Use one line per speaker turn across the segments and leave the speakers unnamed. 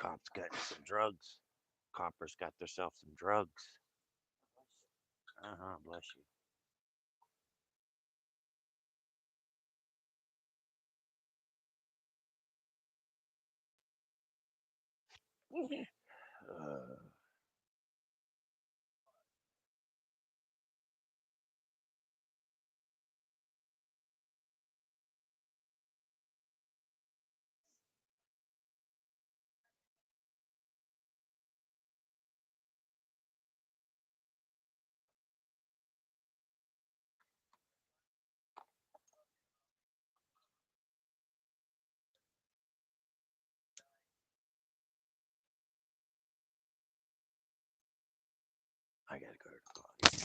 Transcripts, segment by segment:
Comp's got some drugs. Compers got themselves some drugs. Bless you. I gotta go to the body.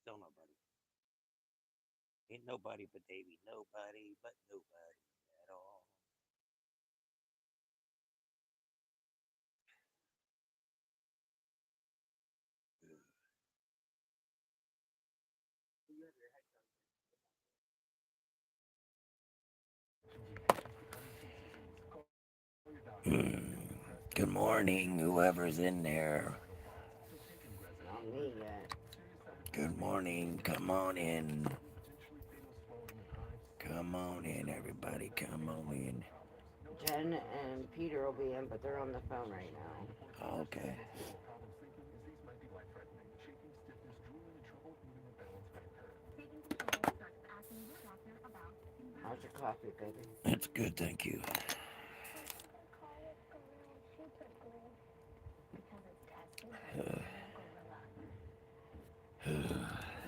Still nobody. Ain't nobody but Davy. Nobody but nobody at all. Good morning, whoever's in there.
Not me yet.
Good morning. Come on in. Come on in, everybody. Come on in.
Jen and Peter will be in, but they're on the phone right now.
Okay.
How's your coffee, baby?
That's good, thank you.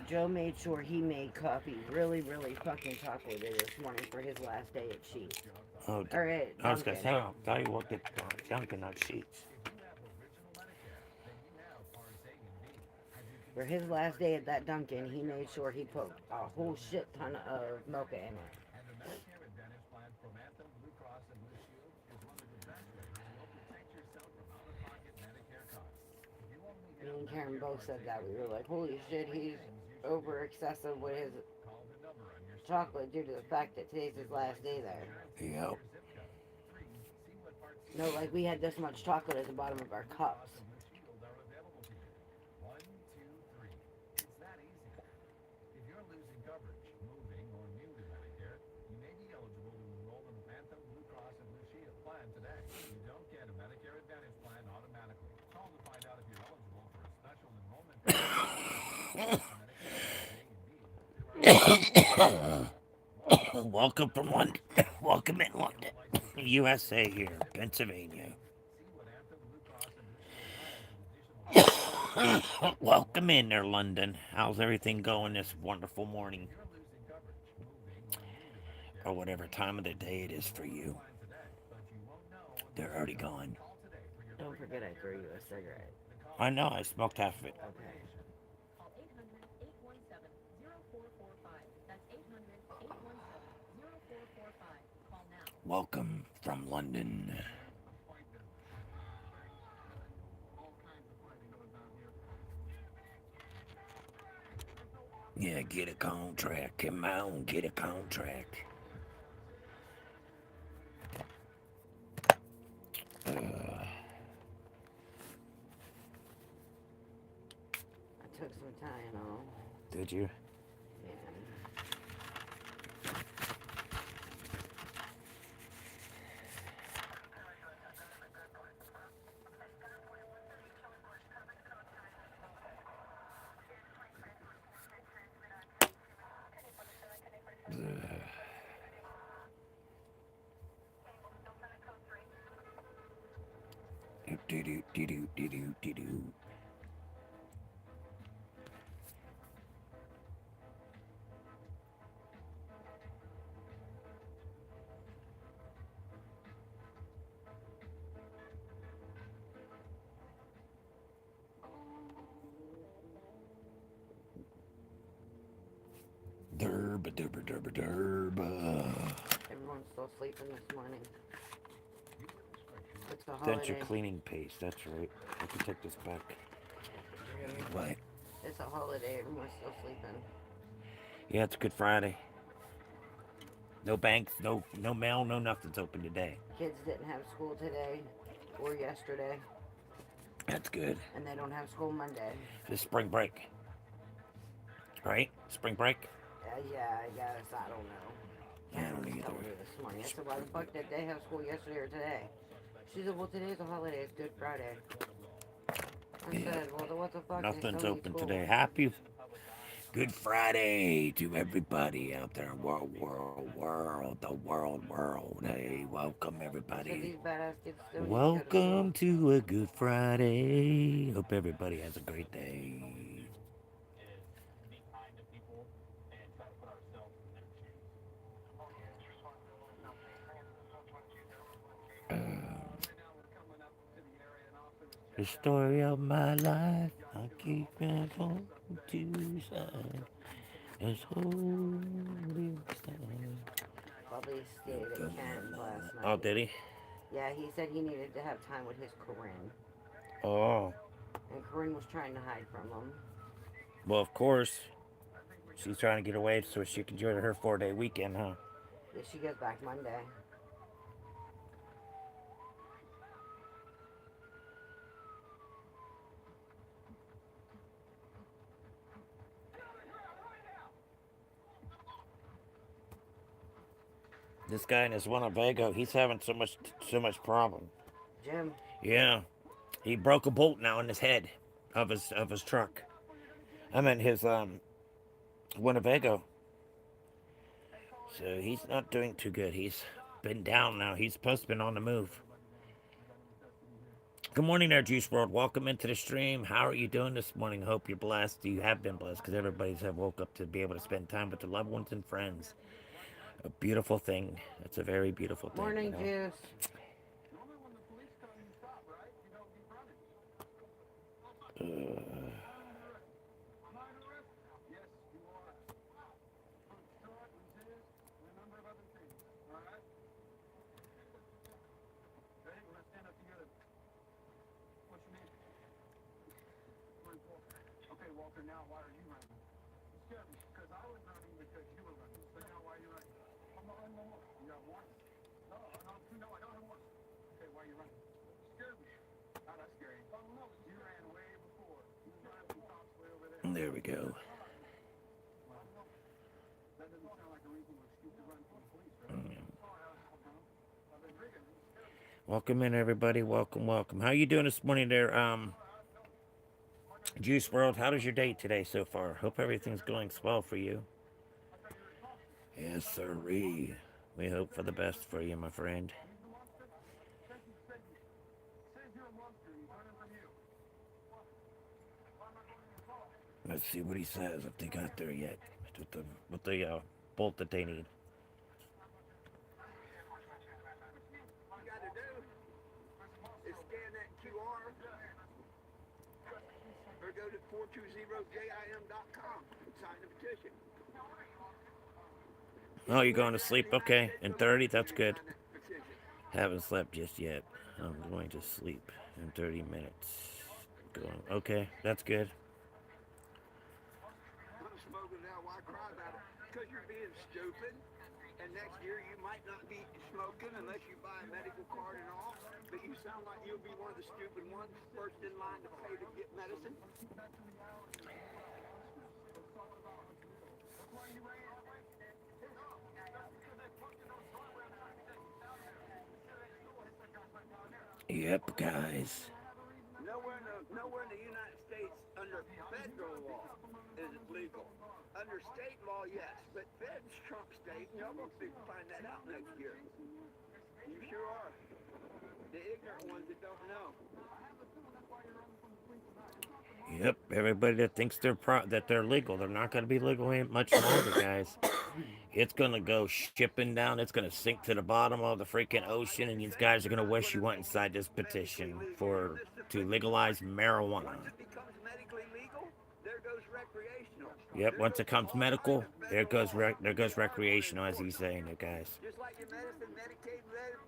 Joe made sure he made coffee really, really fucking chocolatey this morning for his last day at Sheets.
Oh,
Or at
I was gonna
Dunkin'.
say, I'll tell you what gets Dunkin' on sheets.
For his last day at that Dunkin', he made sure he put a whole shit ton of mocha in it. Me and Karen both said that. We were like, holy shit, he's over excessive with his chocolate due to the fact that today's his last day there.
Yep.
No, like we had this much chocolate at the bottom of our cups.
Welcome from London. Welcome in London, USA here, Pennsylvania. Welcome in there, London. How's everything going this wonderful morning? or whatever time of the day it is for you. They're already gone.
Don't forget I threw you a cigarette.
I know, I smoked half of it.
Okay.
Welcome from London. Yeah, get a contract. Come on, get a contract.
I took some Tylenol.
Did you?
Yeah.
Do. Derb.
Everyone's still sleeping this morning. It's a
That's your
holiday.
cleaning paste. That's right. I can take this back. What?
It's a holiday. Everyone's still sleeping.
Yeah, it's Good Friday. No banks, no mail, no nothing's open today.
Kids didn't have school today or yesterday,
That's good.
and they don't have school Monday.
It's spring break. Right? Spring break?
Yeah, I guess. I don't know.
I don't
Karen was
either.
telling me this morning. I said, why the fuck did they have school yesterday or today? She said, well, today's a holiday. It's Good Friday. I said, well, then what the fuck? They
Nothing's
still need
open
school.
today. Happy Good Friday to everybody out there. The world. Hey, welcome
I said,
everybody.
these badass kids still need to go to
Welcome
school.
to a Good Friday. Hope everybody has a great day. The story of my life, I keep on going to side. It's holding stand.
Bubby stayed at Ken's last night.
Oh, did he?
Yeah, he said he needed to have time with his Corinne.
Oh,
And Corinne was trying to hide from him.
well, of course. She's trying to get away so she can enjoy her 4-day weekend, huh?
Yeah, she goes back Monday.
This guy in his Winnebago, he's having so much problem.
Jim,
Yeah, he broke a bolt now in his head of his truck. I meant his Winnebago. So he's not doing too good. He's been down now. He's supposed to be on the move. Good morning there, Juice World. Welcome into the stream. How are you doing this morning? Hope you're blessed. You have been blessed because everybody's have woke up to be able to spend time with their loved ones and friends. A beautiful thing. It's a very beautiful thing.
morning,
You know?
Juice.
There we go. Welcome in, everybody. Welcome. How you doing this morning there, Juice World? How does your day today so far? Hope everything's going swell for you. Yes, sirree. We hope for the best for you, my friend. Let's see what he says if they got there yet with the bolt that they need.
go to 420jim.com and sign the petition.
Oh, you're going to sleep? Okay. In 30? That's good.
Sign that petition.
Haven't slept just yet. I'm going to sleep in 30 minutes. Going. Okay, that's good.
I'm smoking now. Why cry about it? Because you're being stupid. And next year you might not be smoking unless you buy a medical card and all. But you sound like you'll be one of the stupid ones first in line to pay to get medicine.
Yep, guys.
Nowhere in the United States under federal law is it legal. Under state law, yes, but feds trump state, and y'all gonna find that out next year. You sure are. The ignorant ones that don't know.
Yep, everybody that thinks that they're legal, they're not going to be legal much longer, guys. It's going to go shipping down. It's going to sink to the bottom of the freaking ocean, and these guys are going to wish you went inside this petition to legalize marijuana.
Once it becomes medically legal, there goes recreational.
Yep, once it comes medical, there goes recreational, as he's saying it, guys.
Just like your medicine, Medicaid,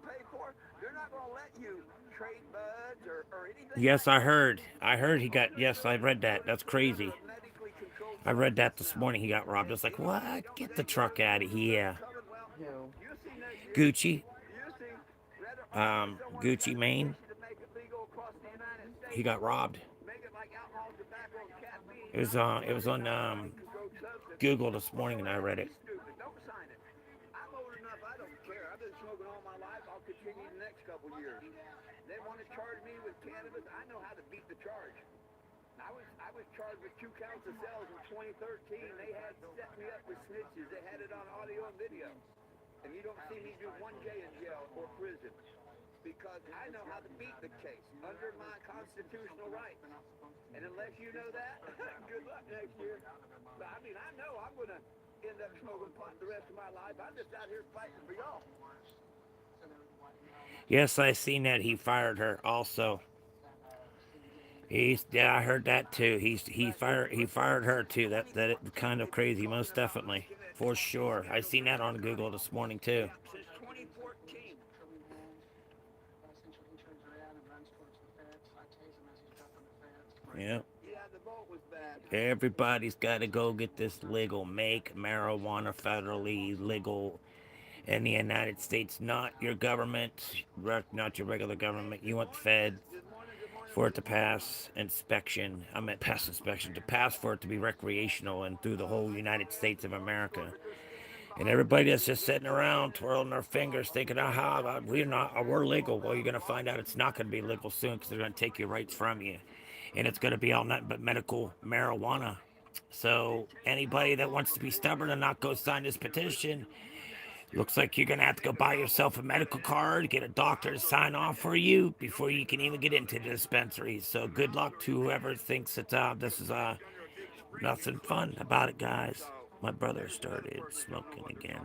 pay for, they're not gonna let you trade buds or anything.
Yes, I heard. He got. Yes, I read that. That's crazy. I read that this morning. He got robbed. It's like, what? Get the truck out of here.
No.
Gucci. Gucci Mane. He got robbed. It was on Google this morning, and I read it.
Don't sign it. I'm old enough, I don't care. I've been smoking all my life. I'll continue the next couple years. They want to charge me with cannabis. I know how to beat the charge. I was charged with 2 counts of sales in 2013. They had set me up with snitches. They had it on audio and video. And you don't see me do 1 day in jail or prison. Because I know how to beat the case under my constitutional rights. And unless you know that, good luck next year. But I mean, I know I'm going to end up smoking pot the rest of my life. I'm just out here fighting for y'all.
Yes, I seen that. He fired her also. I heard that too. He fired her too. That kind of crazy, most definitely, for sure. I seen that on Google this morning too.
Since 2014.
Yeah.
Yeah, the vote was bad.
Everybody's got to go get this legal. Make marijuana federally legal in the United States, not your government, not your regular government. You want the Fed for it to pass inspection. I meant pass inspection, to pass for it to be recreational and through the whole United States of America. And everybody that's just sitting around twirling their fingers thinking, aha, we're legal. Well, you're going to find out it's not going to be legal soon because they're going to take your rights from you. And it's going to be all nothing but medical marijuana. So anybody that wants to be stubborn and not go sign this petition, looks like you're going to have to go buy yourself a medical card, get a doctor to sign off for you before you can even get into the dispensary. So good luck to whoever thinks that this is nothing fun about it, guys. My brother started smoking again.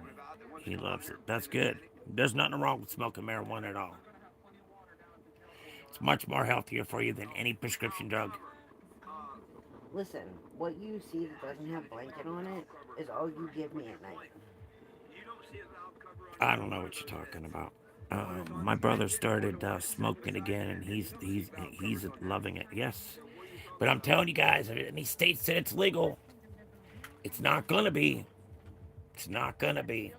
He loves it. That's good. There's nothing wrong with smoking marijuana at all. It's much more healthier for you than any prescription drug.
Listen, what you see that doesn't have blanket on it is all you give me at night.
I don't know what you're talking about. My brother started smoking again, and he's loving it. Yes, but I'm telling you guys, if any state said it's legal, it's not gonna be. It's not gonna be.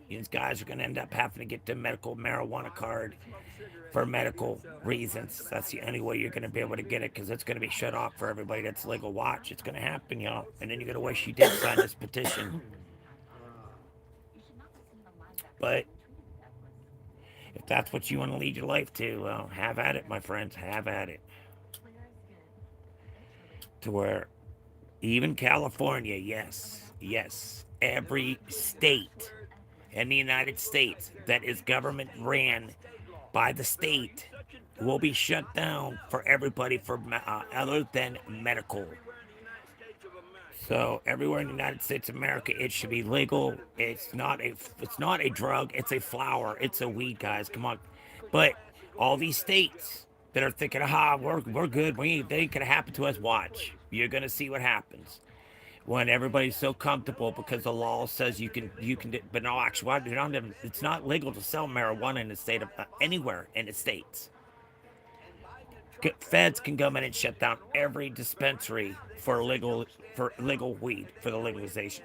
These guys are gonna end up having to get the medical marijuana card for medical reasons. That's the only way you're gonna be able to get it, because it's gonna be shut off for everybody that's legal. Watch, it's gonna happen, y'all. And then you're gonna wish you did sign this petition. But if that's what you want to lead your life to, well, have at it, my friends. Have at it. To where even California, yes, every state in the United States that is government ran by the state will be shut down for everybody for other than medical. So everywhere in the United States of America, it should be legal. It's not a drug. It's a flower. It's a weed, guys. Come on. But all these states that are thinking, "Ah, we're good. They ain't gonna happen to us." Watch, you're gonna see what happens when everybody's so comfortable because the law says you can. But no, actually, it's not legal to sell marijuana in the state of anywhere in the states. Feds can come in and shut down every dispensary for legal weed for the legalization.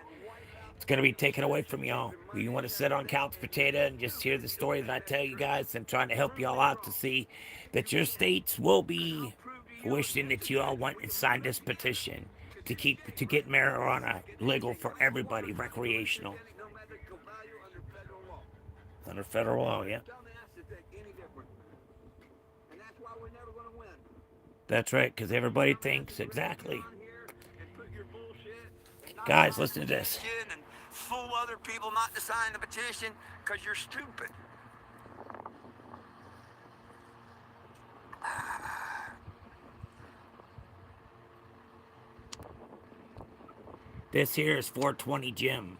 It's going to be taken away from y'all. You want to sit on couch potato and just hear the story that I tell you guys. I'm trying to help y'all out to see that your states will be wishing that you all went and signed this petition to get marijuana legal for everybody, recreational under federal law. Yeah, that's right. Because everybody thinks exactly. Guys, listen to this.
And fool other people not to sign the petition because you're stupid.
This here is 420 Jim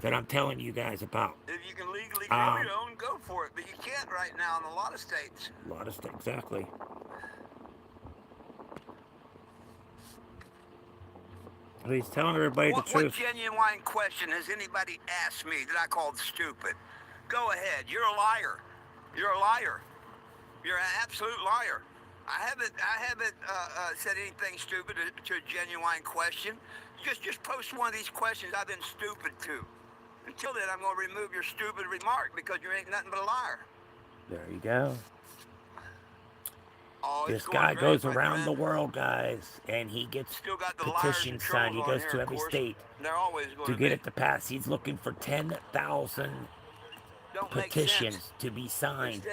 that I'm telling you guys about.
If you can legally grow your own, go for it. But you can't right now in a lot of states.
A lot of states, exactly. He's telling everybody the truth.
What genuine question has anybody asked me that I called stupid? Go ahead. You're a liar. You're a liar. You're an absolute liar. I haven't said anything stupid to a genuine question. Just post one of these questions I've been stupid to. Until then, I'm going to remove your stupid remark because you ain't nothing but a liar.
There you go.
Oh,
this guy goes around the world, guys, and he gets petitions signed. He goes to every state to get it to pass. He's looking for 10,000 petitions to be signed,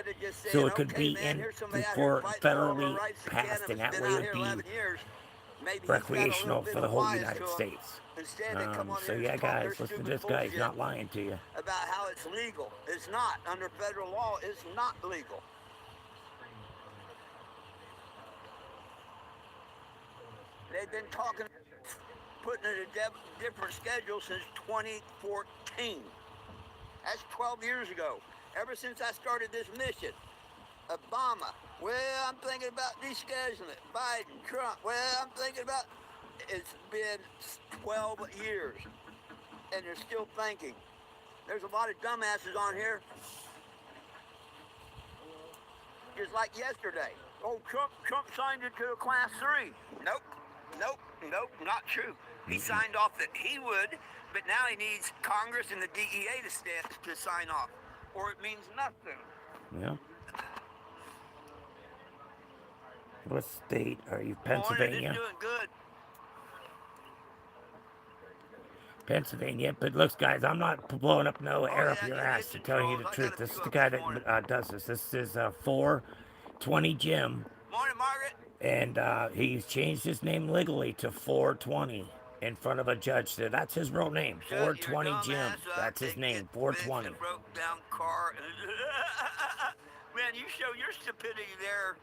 so it could be in before federally passed, and that way it would be recreational for the whole United States. So yeah, guys, listen to this guy. He's not lying to you.
About how it's legal. It's not. Under federal law, it's not legal. They've been putting it a different schedule since 2014. That's 12 years ago. Ever since I started this mission. Obama, well, I'm thinking about descheduling it. Biden, Trump, well, I'm thinking about... It's been 12 years, and they're still thinking. There's a lot of dumbasses on here. Just like yesterday. Oh, Trump signed it to a Class 3. Nope, not true. He signed off that he would, but now he needs Congress and the DEA to sign off, or it means nothing.
Yeah. What state are you? Pennsylvania?
Morning, doing good.
Pennsylvania, but look, guys, I'm not blowing up no air up your ass to tell you the truth. This is the guy that does this. This is 420 Jim.
Morning, Margaret.
And he's changed his name legally to 420 in front of a judge. So that's his real name, 420 Jim. That's his name, 420.
Broke down car. Man, you show your stupidity there,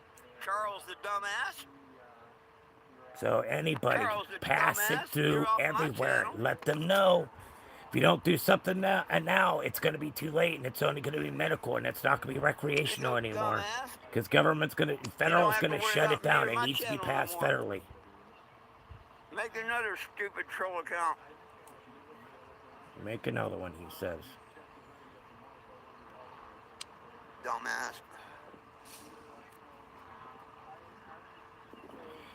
Charles the dumbass.
So anybody, pass it through everywhere. Let them know. If you don't do something now, it's going to be too late, and it's only going to be medical, and it's not going to be recreational anymore. Because federal's going to shut it down. It needs to be passed federally.
Make another stupid troll account.
Make another one, he says.
Dumbass.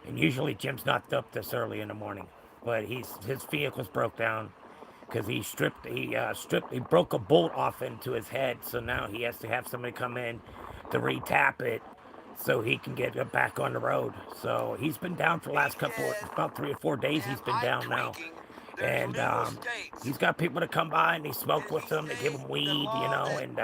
And usually Jim's not up this early in the morning, but his vehicle's broke down because he broke a bolt off into his head, so now he has to have somebody come in to re-tap it so he can get it back on the road. So he's been down for the last about 3 or 4 days. He's been down now, and he's got people to come by and they smoke with him, they give him weed, and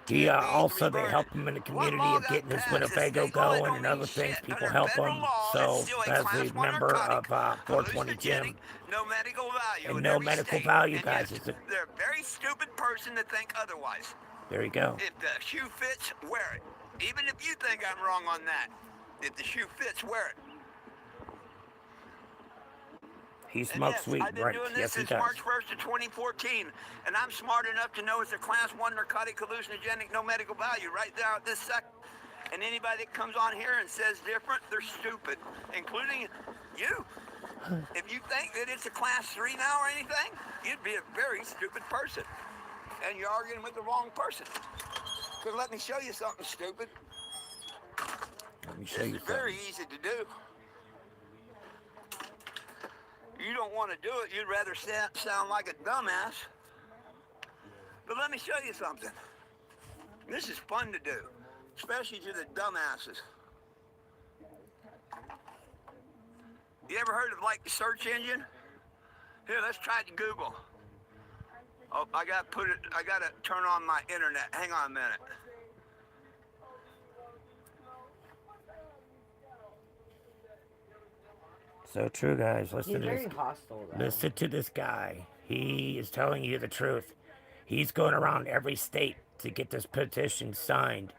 he also, they help him in the community of getting his Winnebago going and other things. People help him. So, as a member of 420 Jim,
no medical value.
And no medical value, guys.
They're a very stupid person to think otherwise.
There you go.
If the shoe fits, wear it. Even if you think I'm wrong on that. If the shoe fits, wear it.
He smokes weed,
I've been
right?
doing
Yes,
this
he
since
does.
March 1st of 2014, and I'm smart enough to know it's a Class 1 narcotic hallucinogenic, no medical value right now at this second. And anybody that comes on here and says different, they're stupid, including you. If you think that it's a class 3 now or anything, you'd be a very stupid person. And you're arguing with the wrong person. Because let me show you something stupid.
Let me show
This
you
is very
something.
easy to do. You don't want to do it. You'd rather sound like a dumbass. But let me show you something. This is fun to do, especially to the dumbasses. You ever heard of like the search engine? Here, let's try it to Google. Oh, I gotta turn on my internet. Hang on a minute.
So true, guys.
He's
Listen to
very
this.
hostile, though.
Listen to this guy. He is telling you the truth. He's going around every state to get this petition signed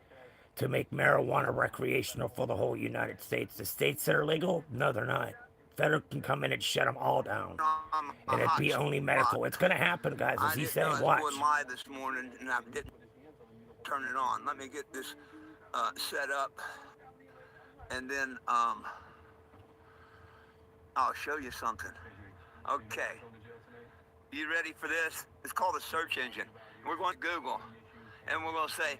to make marijuana recreational for the whole United States. The states that are legal, no, they're not. Federal can come in and shut them all down. And it'd be only medical. It's going to happen, guys, as he's saying. Watch.
I was going live this morning, and I didn't turn it on. Let me get this set up, and then I'll show you something. Okay. You ready for this? It's called a search engine. We're going to Google, and we're going to say,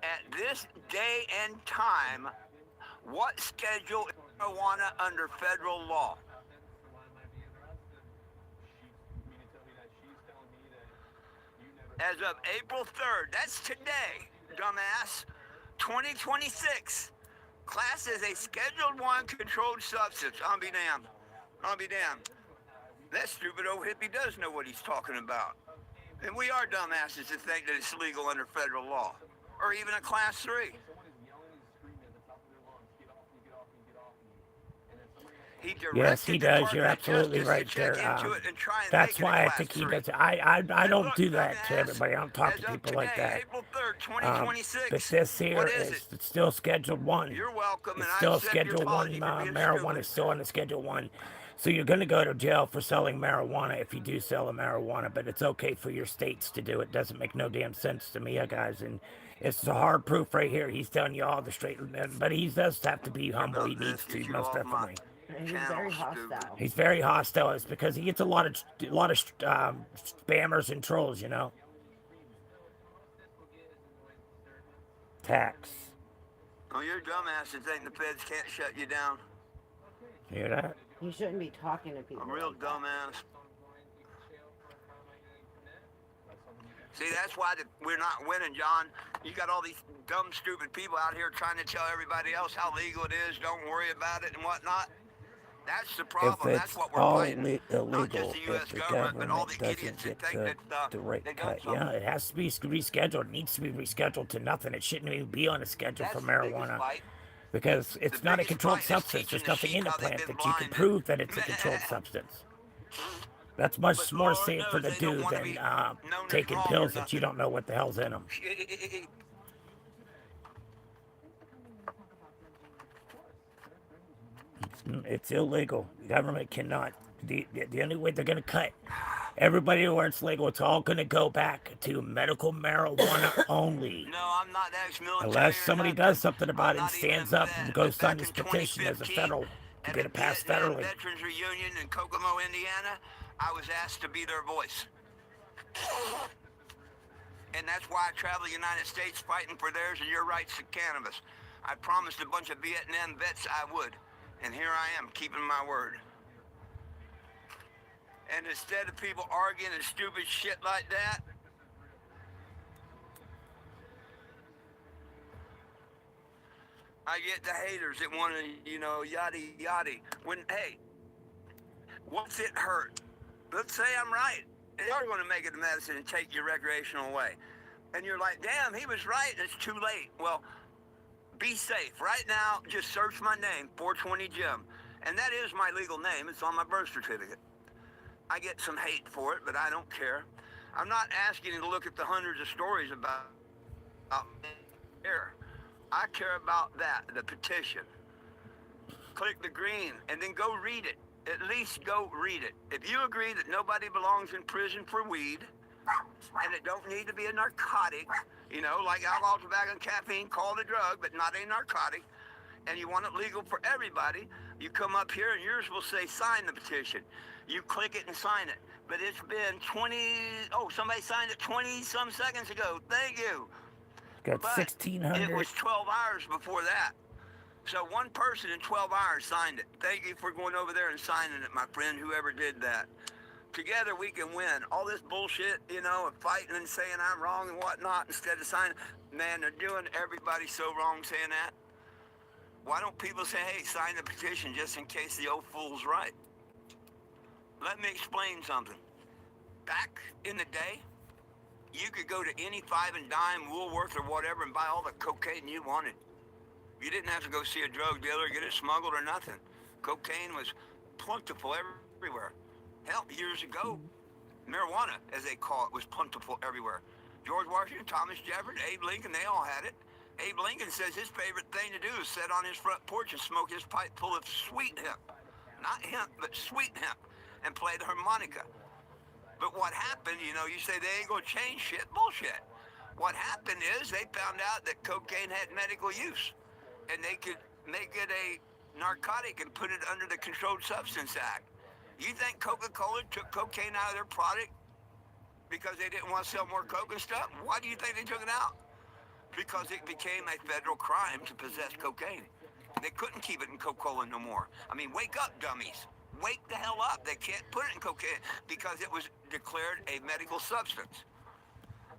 at this day and time, what schedule is marijuana under federal law? As of April 3rd, that's today, dumbass, 2026, class as a Scheduled 1 controlled substance. I'll be damned. I'll be damned. That stupid old hippie does know what he's talking about. And we are dumbasses to think that it's legal under federal law, or even a class 3.
Yes, he does. You're absolutely right there. That's why I think he does. I don't do that to everybody. I don't talk to people like that. But this here is it's still Scheduled 1.
You're welcome.
It's still Schedule 1. Marijuana is still on the Schedule 1. So you're going to go to jail for selling marijuana if you do sell a marijuana, but it's okay for your states to do it. Doesn't make no damn sense to me, guys. And it's the hard proof right here. He's telling you all the straight, but he does have to be humble. He needs to, most definitely.
And he's very hostile.
He's very hostile. It's because he gets a lot of spammers and trolls, you know. Tax.
Oh, you're a dumbass to think the feds can't shut you down.
Hear that?
You shouldn't be talking to people.
A real
like that.
dumbass. See, that's why we're not winning, John. You got all these dumb, stupid people out here trying to tell everybody else how legal it is, don't worry about it and whatnot. That's the problem.
If
That's
it's
what we're
all
fighting.
illegal,
Not just the U.S.
if the
government, but all
government
the idiots
doesn't
that
get
think that
the right
they got
cut,
something.
yeah, it has to be rescheduled. It needs to be rescheduled to nothing. It shouldn't even be on a schedule for
That's the biggest
marijuana.
fight.
Because it's
The
not a
biggest
controlled
fight is
substance. There's
teaching the
nothing
sheep
in the
how they've
plant
been
that you can
blinded.
prove that it's a controlled substance. That's much
But
more
Lord
safe for
knows
the
they don't
dude
wanna
than
be known as
taking
wrong or
pills that you
nothing.
don't know what the hell's in them. It's illegal. The government cannot. The only way they're going to cut everybody where it's legal, it's all going to go back to medical marijuana only.
No, I'm not ex-military.
Unless
or
somebody
nothing.
does something about
I'm
it and
not even
stands
a
up
vet.
and
But
goes sign
back
this
in
petition as a
2015,
federal to
at
get
a
it passed
Vietnam
federally.
Veterans reunion in Kokomo, Indiana, I was asked to be their voice. And that's why I travel the United States fighting for theirs and your rights to cannabis. I promised a bunch of Vietnam vets I would. And here I am, keeping my word. And instead of people arguing and stupid shit like that, I get the haters that want to, yada yada. When, hey, what's it hurt? Let's say I'm right. They are going to make it a medicine and take your recreational away. And you're like, damn, he was right, and it's too late. Well, be safe. Right now, just search my name, 420 Jim. And that is my legal name. It's on my birth certificate. I get some hate for it, but I don't care. I'm not asking you to look at the hundreds of stories about here. I care about that, the petition. Click the green and then go read it. At least go read it. If you agree that nobody belongs in prison for weed, And it don't need to be a narcotic, you know, like alcohol, tobacco, and caffeine, called a drug, but not a narcotic. And you want it legal for everybody, you come up here and yours will say sign the petition. You click it and sign it. But it's been 20, oh, somebody signed it 20 some seconds ago. Thank you.
Got
But it
1,600.
was 12 hours before that. So one person in 12 hours signed it. Thank you for going over there and signing it, my friend, whoever did that. Together we can win. All this bullshit, you know, of fighting and saying I'm wrong and whatnot instead of signing. Man, they're doing everybody so wrong saying that. Why don't people say, hey, sign the petition just in case the old fool's right? Let me explain something. Back in the day, you could go to any five and dime, Woolworth or whatever and buy all the cocaine you wanted. You didn't have to go see a drug dealer, get it smuggled or nothing. Cocaine was plentiful everywhere. Hell, years ago, marijuana, as they call it, was plentiful everywhere. George Washington, Thomas Jefferson, Abe Lincoln, they all had it. Abe Lincoln says his favorite thing to do is sit on his front porch and smoke his pipe full of sweet hemp. Not hemp, but sweet hemp, and play the harmonica. But what happened, you know, you say they ain't gonna change shit. Bullshit. What happened is they found out that cocaine had medical use, and they could make it a narcotic and put it under the Controlled Substance Act. You think Coca-Cola took cocaine out of their product because they didn't want to sell more Coke and stuff? Why do you think they took it out? Because it became a federal crime to possess cocaine. They couldn't keep it in Coca-Cola no more. I mean, wake up, dummies. Wake the hell up. They can't put it in cocaine because it was declared a medical substance.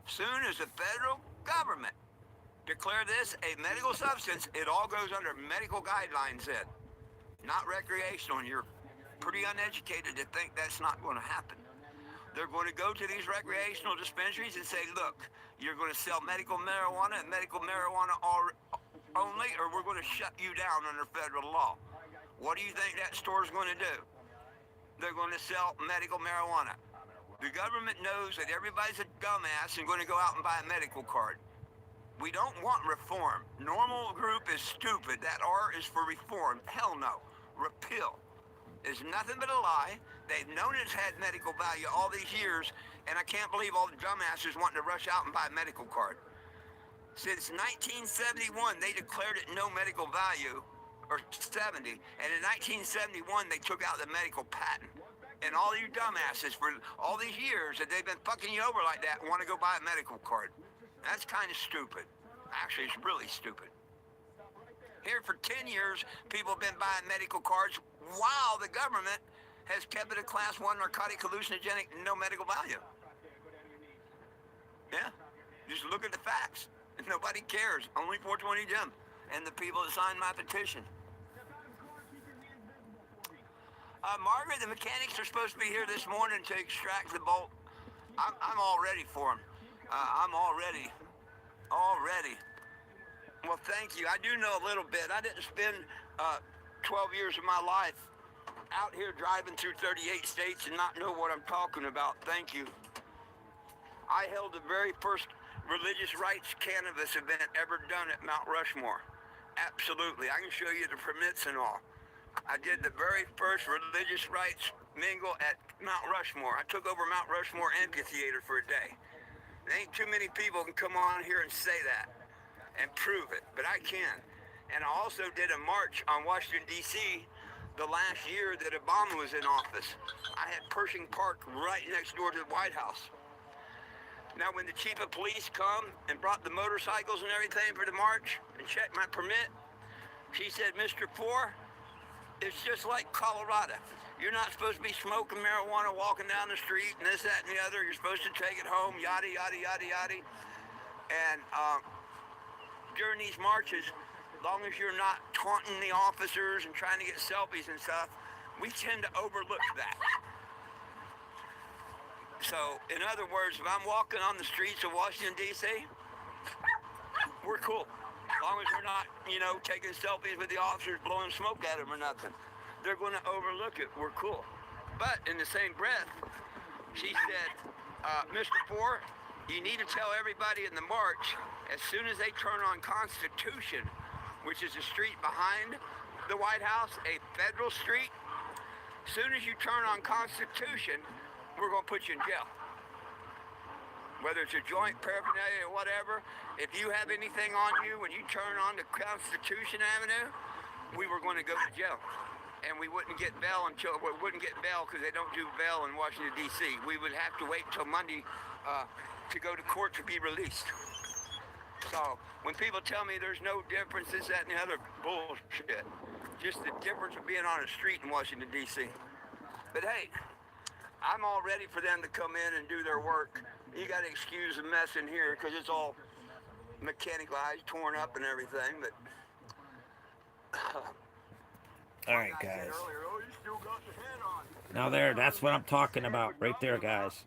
Soon as the federal government declare this a medical substance, it all goes under medical guidelines then, not recreational. And you're pretty uneducated to think that's not going to happen. They're going to go to these recreational dispensaries and say, look, you're going to sell medical marijuana and medical marijuana only, or we're going to shut you down under federal law. What do you think that store's going to do? They're going to sell medical marijuana. The government knows that everybody's a dumbass and going to go out and buy a medical card. We don't want reform. Normal group is stupid. That R is for reform. Hell no. Repeal is nothing but a lie. They've known it's had medical value all these years, and I can't believe all the dumbasses wanting to rush out and buy a medical card. Since 1971, they declared it no medical value, or 70, and in 1971, they took out the medical patent. And all you dumbasses, for all these years that they've been fucking you over like that, want to go buy a medical card. That's kind of stupid. Actually, it's really stupid. Here for 10 years, people have been buying medical cards while the government has kept it a class 1 narcotic hallucinogenic, no medical value. Yeah, just look at the facts. Nobody cares. Only 420 Jim and the people that signed my petition. Margaret, the mechanics are supposed to be here this morning to extract the bolt. I'm all ready for them. I'm all ready. Well, thank you. I do know a little bit. I didn't spend 12 years of my life out here driving through 38 states and not know what I'm talking about. Thank you. I held the very first religious rights cannabis event ever done at Mount Rushmore. Absolutely. I can show you the permits and all. I did the very first religious rights mingle at Mount Rushmore. I took over Mount Rushmore Amphitheater for a day. There ain't too many people can come on here and say that and prove it, but I can. And I also did a march on Washington, D.C. the last year that Obama was in office. I had Pershing Park right next door to the White House. Now, when the chief of police come and brought the motorcycles and everything for the march and checked my permit, she said, Mr. Poor, it's just like Colorado. You're not supposed to be smoking marijuana walking down the street and this, that, and the other. You're supposed to take it home, yada, yada, yada, yada. And during these marches, as long as you're not taunting the officers and trying to get selfies and stuff, we tend to overlook that. So, in other words, if I'm walking on the streets of Washington, D.C., we're cool. As long as we're not, you know, taking selfies with the officers, blowing smoke at them or nothing. They're going to overlook it. We're cool. But in the same breath, she said, Mr. Poor, you need to tell everybody in the march, as soon as they turn on Constitution, which is the street behind the White House, a federal street, as soon as you turn on Constitution, we're going to put you in jail. whether it's a joint paraphernalia or whatever, if you have anything on you when you turn on the Constitution Avenue, we were going to go to jail. And we wouldn't get bail because they don't do bail in Washington, D.C. We would have to wait till Monday to go to court to be released. So when people tell me there's no difference, this, that, and the other, bullshit. Just the difference of being on a street in Washington, D.C. But hey, I'm all ready for them to come in and do their work. You got to excuse the mess in here because it's all mechanicalized, torn up and everything, but...
All right, guys. Now that's what I'm talking about right there, guys.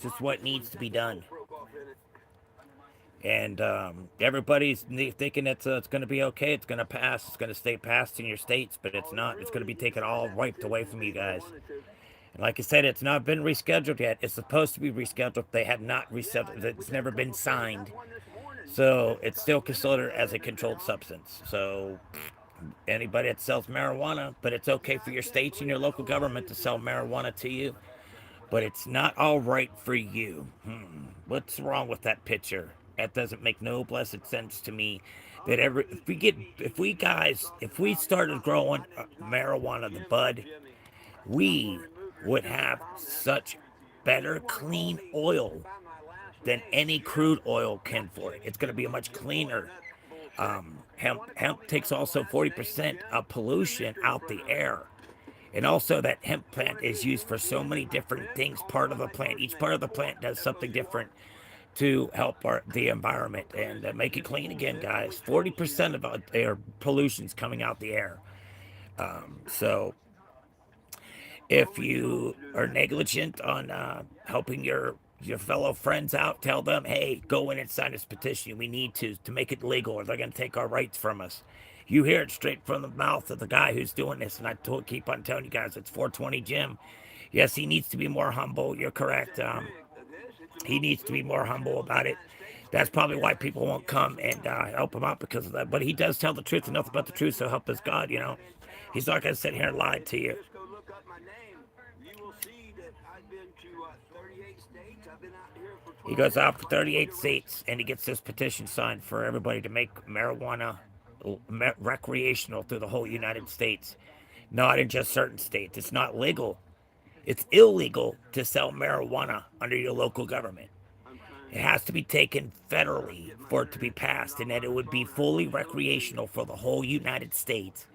Just what needs to be done. And everybody's thinking it's going to be okay. It's going to pass. It's going to stay passed in your states, but it's not. It's going to be taken all wiped away from you guys. And like I said, it's not been rescheduled yet. It's supposed to be rescheduled. They have not rescheduled. It's never been signed. So it's still considered as a controlled substance. So anybody that sells marijuana, but it's okay for your states and your local government to sell marijuana to you, but it's not all right for you. What's wrong with that picture? That doesn't make no blessed sense to me. That if we started growing marijuana, the bud, we would have such better clean oil than any crude oil can for it. It's going to be a much cleaner. Hemp takes also 40% of pollution out the air. And also that hemp plant is used for so many different things, part of the plant. Each part of the plant does something different to help the environment and make it clean again, guys. 40% of air pollution's coming out the air. So if you are negligent on helping your fellow friends out, tell them, hey, go in and sign this petition. We need to make it legal, or they're going to take our rights from us. You hear it straight from the mouth of the guy who's doing this, and I keep on telling you guys, it's 420 Jim. Yes, he needs to be more humble. You're correct. He needs to be more humble about it. That's probably why people won't come and help him out because of that. But he does tell the truth and nothing but the truth, so help us God, you know. He's not going to sit here and lie to you. He goes out for 38 states, and he gets this petition signed for everybody to make marijuana recreational through the whole United States, not in just certain states. It's not legal. It's illegal to sell marijuana under your local government. It has to be taken federally for it to be passed, and that it would be fully recreational for the whole United States.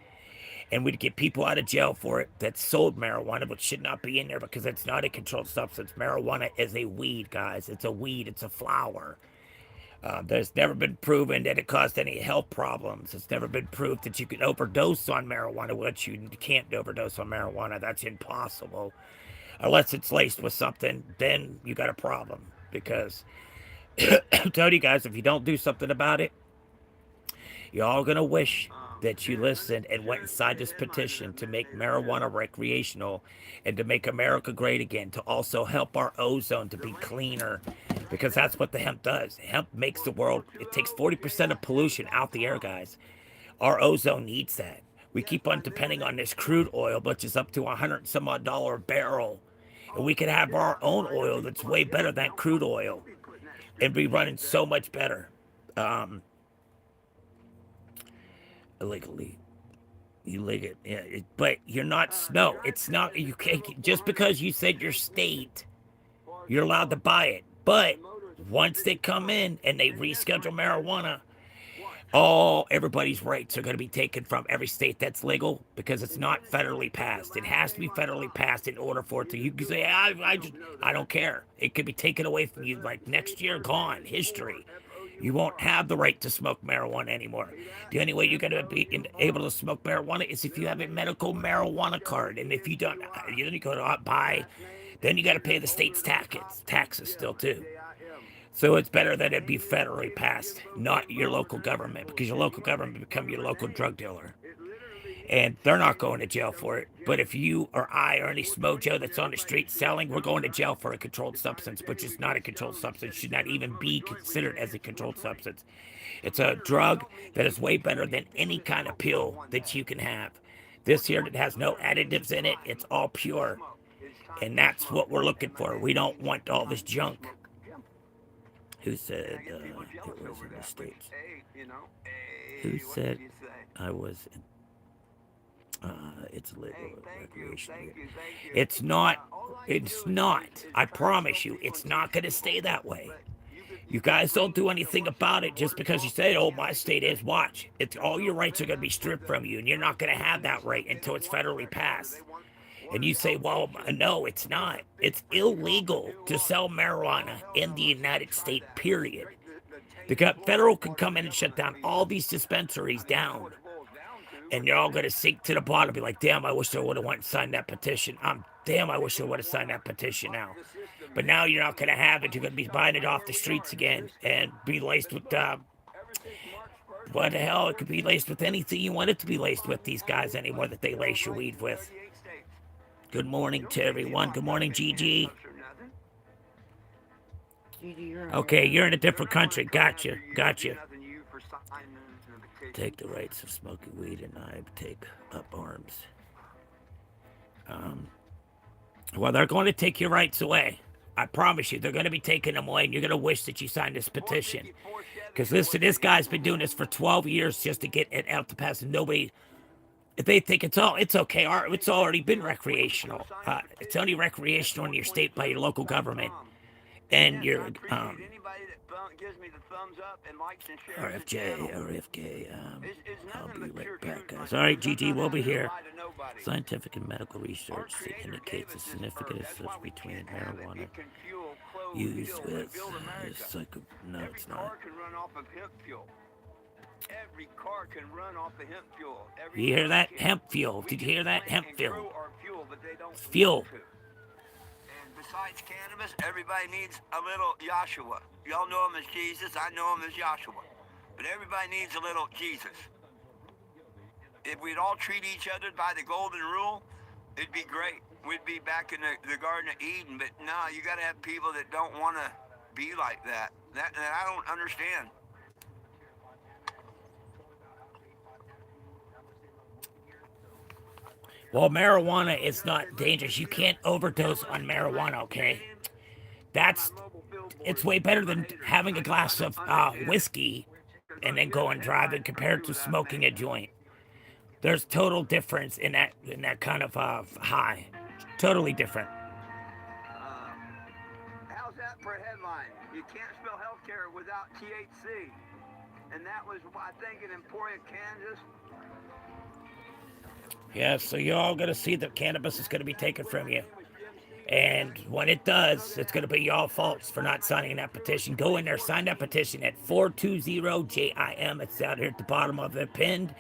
And we'd get people out of jail for it that sold marijuana, but should not be in there because it's not a controlled substance. Marijuana is a weed, guys. It's a weed. It's a flower. There's never been proven that it caused any health problems. It's never been proved that you can overdose on marijuana, which you can't overdose on marijuana. That's impossible. Unless it's laced with something, then you got a problem. Because I'm telling you guys, if you don't do something about it, you're all going to wish that you listened and went and signed this petition to make marijuana recreational and to make America great again, to also help our ozone to be cleaner, because that's what the hemp does. Hemp makes the world, it takes 40% of pollution out the air, guys. Our ozone needs that. We keep on depending on this crude oil, which is up to $100 and some odd a barrel. And we could have our own oil that's way better than crude oil and be running so much better. Illegally, yeah, but you're not. No, it's not. You can't just because you said your state, you're allowed to buy it. But once they come in and they reschedule marijuana, everybody's rights are going to be taken from every state that's legal because it's not federally passed. It has to be federally passed in order for it to. You can say, I don't care. It could be taken away from you like next year, gone, history. You won't have the right to smoke marijuana anymore. The only way you're going to be able to smoke marijuana is if you have a medical marijuana card. And if you don't, you go to buy, then you got to pay the state's taxes still too. So it's better that it be federally passed, not your local government, because your local government become your local drug dealer. And they're not going to jail for it. But if you or I or any Smojo that's on the street selling, we're going to jail for a controlled substance, which is not a controlled substance, should not even be considered as a controlled substance. It's a drug that is way better than any kind of pill that you can have. This here that has no additives in it, it's all pure. And that's what we're looking for. We don't want all this junk. Who said
And I get people
it
jealous
was
over
in the
that. But
States?
hey, you know,
Who
hey, what
said
can you say?
I was in, it's legal
Hey, thank you,
recreation here.
thank you, thank you.
It's not.
All I can
It's
do
not.
is
I
try to
promise
help
you,
people
it's
and teach
not going to
people.
stay that way.
But
You
you can
guys don't
bring
do
the
anything
what's
about it just
border
because you
talk
say,
to
oh, my
Kansas
state is.
today.
Watch. It's
And
all your
so
rights are going to
there
be
was
stripped
a
from you, and you're not going to have that right
they
until
don't
it's
want
federally
marijuana.
passed.
They
And
want
you
a
say,
health
well,
issue.
no, it's
Because
not. It's
they kick off a
illegal
new
to
law.
sell
Oh
marijuana
hell
in
no!
the
Let's not
United
try
States,
that. Let's
period.
straighten the
The
tainted blood
federal can
part of
come
the
in and shut
government,
down
please.
all these dispensaries
I mean that's
down.
what it boils down to.
And you're all going to sink to the bottom, be like, damn, I wish I would have went and signed that petition. Damn, I
They
wish I
don't
would have signed
want
that
to
petition
buck
now.
the system,
But
man.
now you're
I
not
mean,
going to
think
have it.
about
You're
what
going to be
you're talking
buying it
about,
off
where
the
we
streets
are in
again
this
and
country.
be laced
But
with,
look, ever since March 1st,
what the hell? It could be
2014,
laced with anything you want it to be laced with, these guys
Biden
anymore that they
held
lace your
rights
weed
in
with.
38 states.
Good
You
morning
don't
to
take me
everyone. Good
locked up
morning,
in
Gigi.
handcuffs or nothing.
Gigi, you're on
Okay,
mute.
you're in a
They're
different
not going
country.
to come
Gotcha.
after you or do
Gotcha.
nothing to you for signing the petition.
Take the rights of smoking weed and I take up arms. Well, they're going to take your rights away. I promise you, they're going to be taking them away, and you're going to wish that you signed this petition.
454 Chevy
Because
and a
listen, this guy's been
150
doing this for 12 years just to get it out to pass, and nobody. If they think it's okay. It's already been recreational. It's only recreational in your state by your local government,
And
and
yes,
your
I appreciate anybody that gives me the thumbs up and likes and shares the channel.
RFK.
It's
I'll
nothing
be
but pure
right back,
truth, my
guys. All right,
friends. I'm
GG,
not
we'll
out
be
here to
here.
lie to nobody.
Scientific and medical
Our
research
Creator gave
indicates the
us this
significant
earth. That's why we
between
can't have it.
marijuana
It can fuel, clothe,
used
heal,
with
and build America.
no,
Every
it's
car
not.
can run off of hemp fuel. Every car can run off of hemp fuel. Every
You hear
truck
that?
can.
Hemp fuel.
We
Did you
can
hear that?
plant
Hemp
and
fuel.
grow our fuel, but they don't
It's fuel.
want to. And besides cannabis, everybody needs a little Joshua. Y'all know him as Jesus. I know him as Joshua. But everybody needs a little Jesus. If we'd all treat each other by the golden rule, it'd be great. We'd be back in the Garden of Eden. But no, you got to have people that don't want to be like that. That I don't understand.
Well, marijuana is not dangerous. You can't overdose on marijuana, okay? It's way better than having a glass of whiskey and then going driving compared to smoking a joint. There's total difference in that kind of high. Totally different.
How's that for a headline? You can't spell healthcare without THC. And that was, I think, in Emporia, Kansas.
Yeah, so you're all going to see that cannabis is going to be taken from you. And when it does, it's going to be y'all faults for not signing that petition. Go in there, sign that petition at 420-JIM. It's out here at the bottom of it, pinned.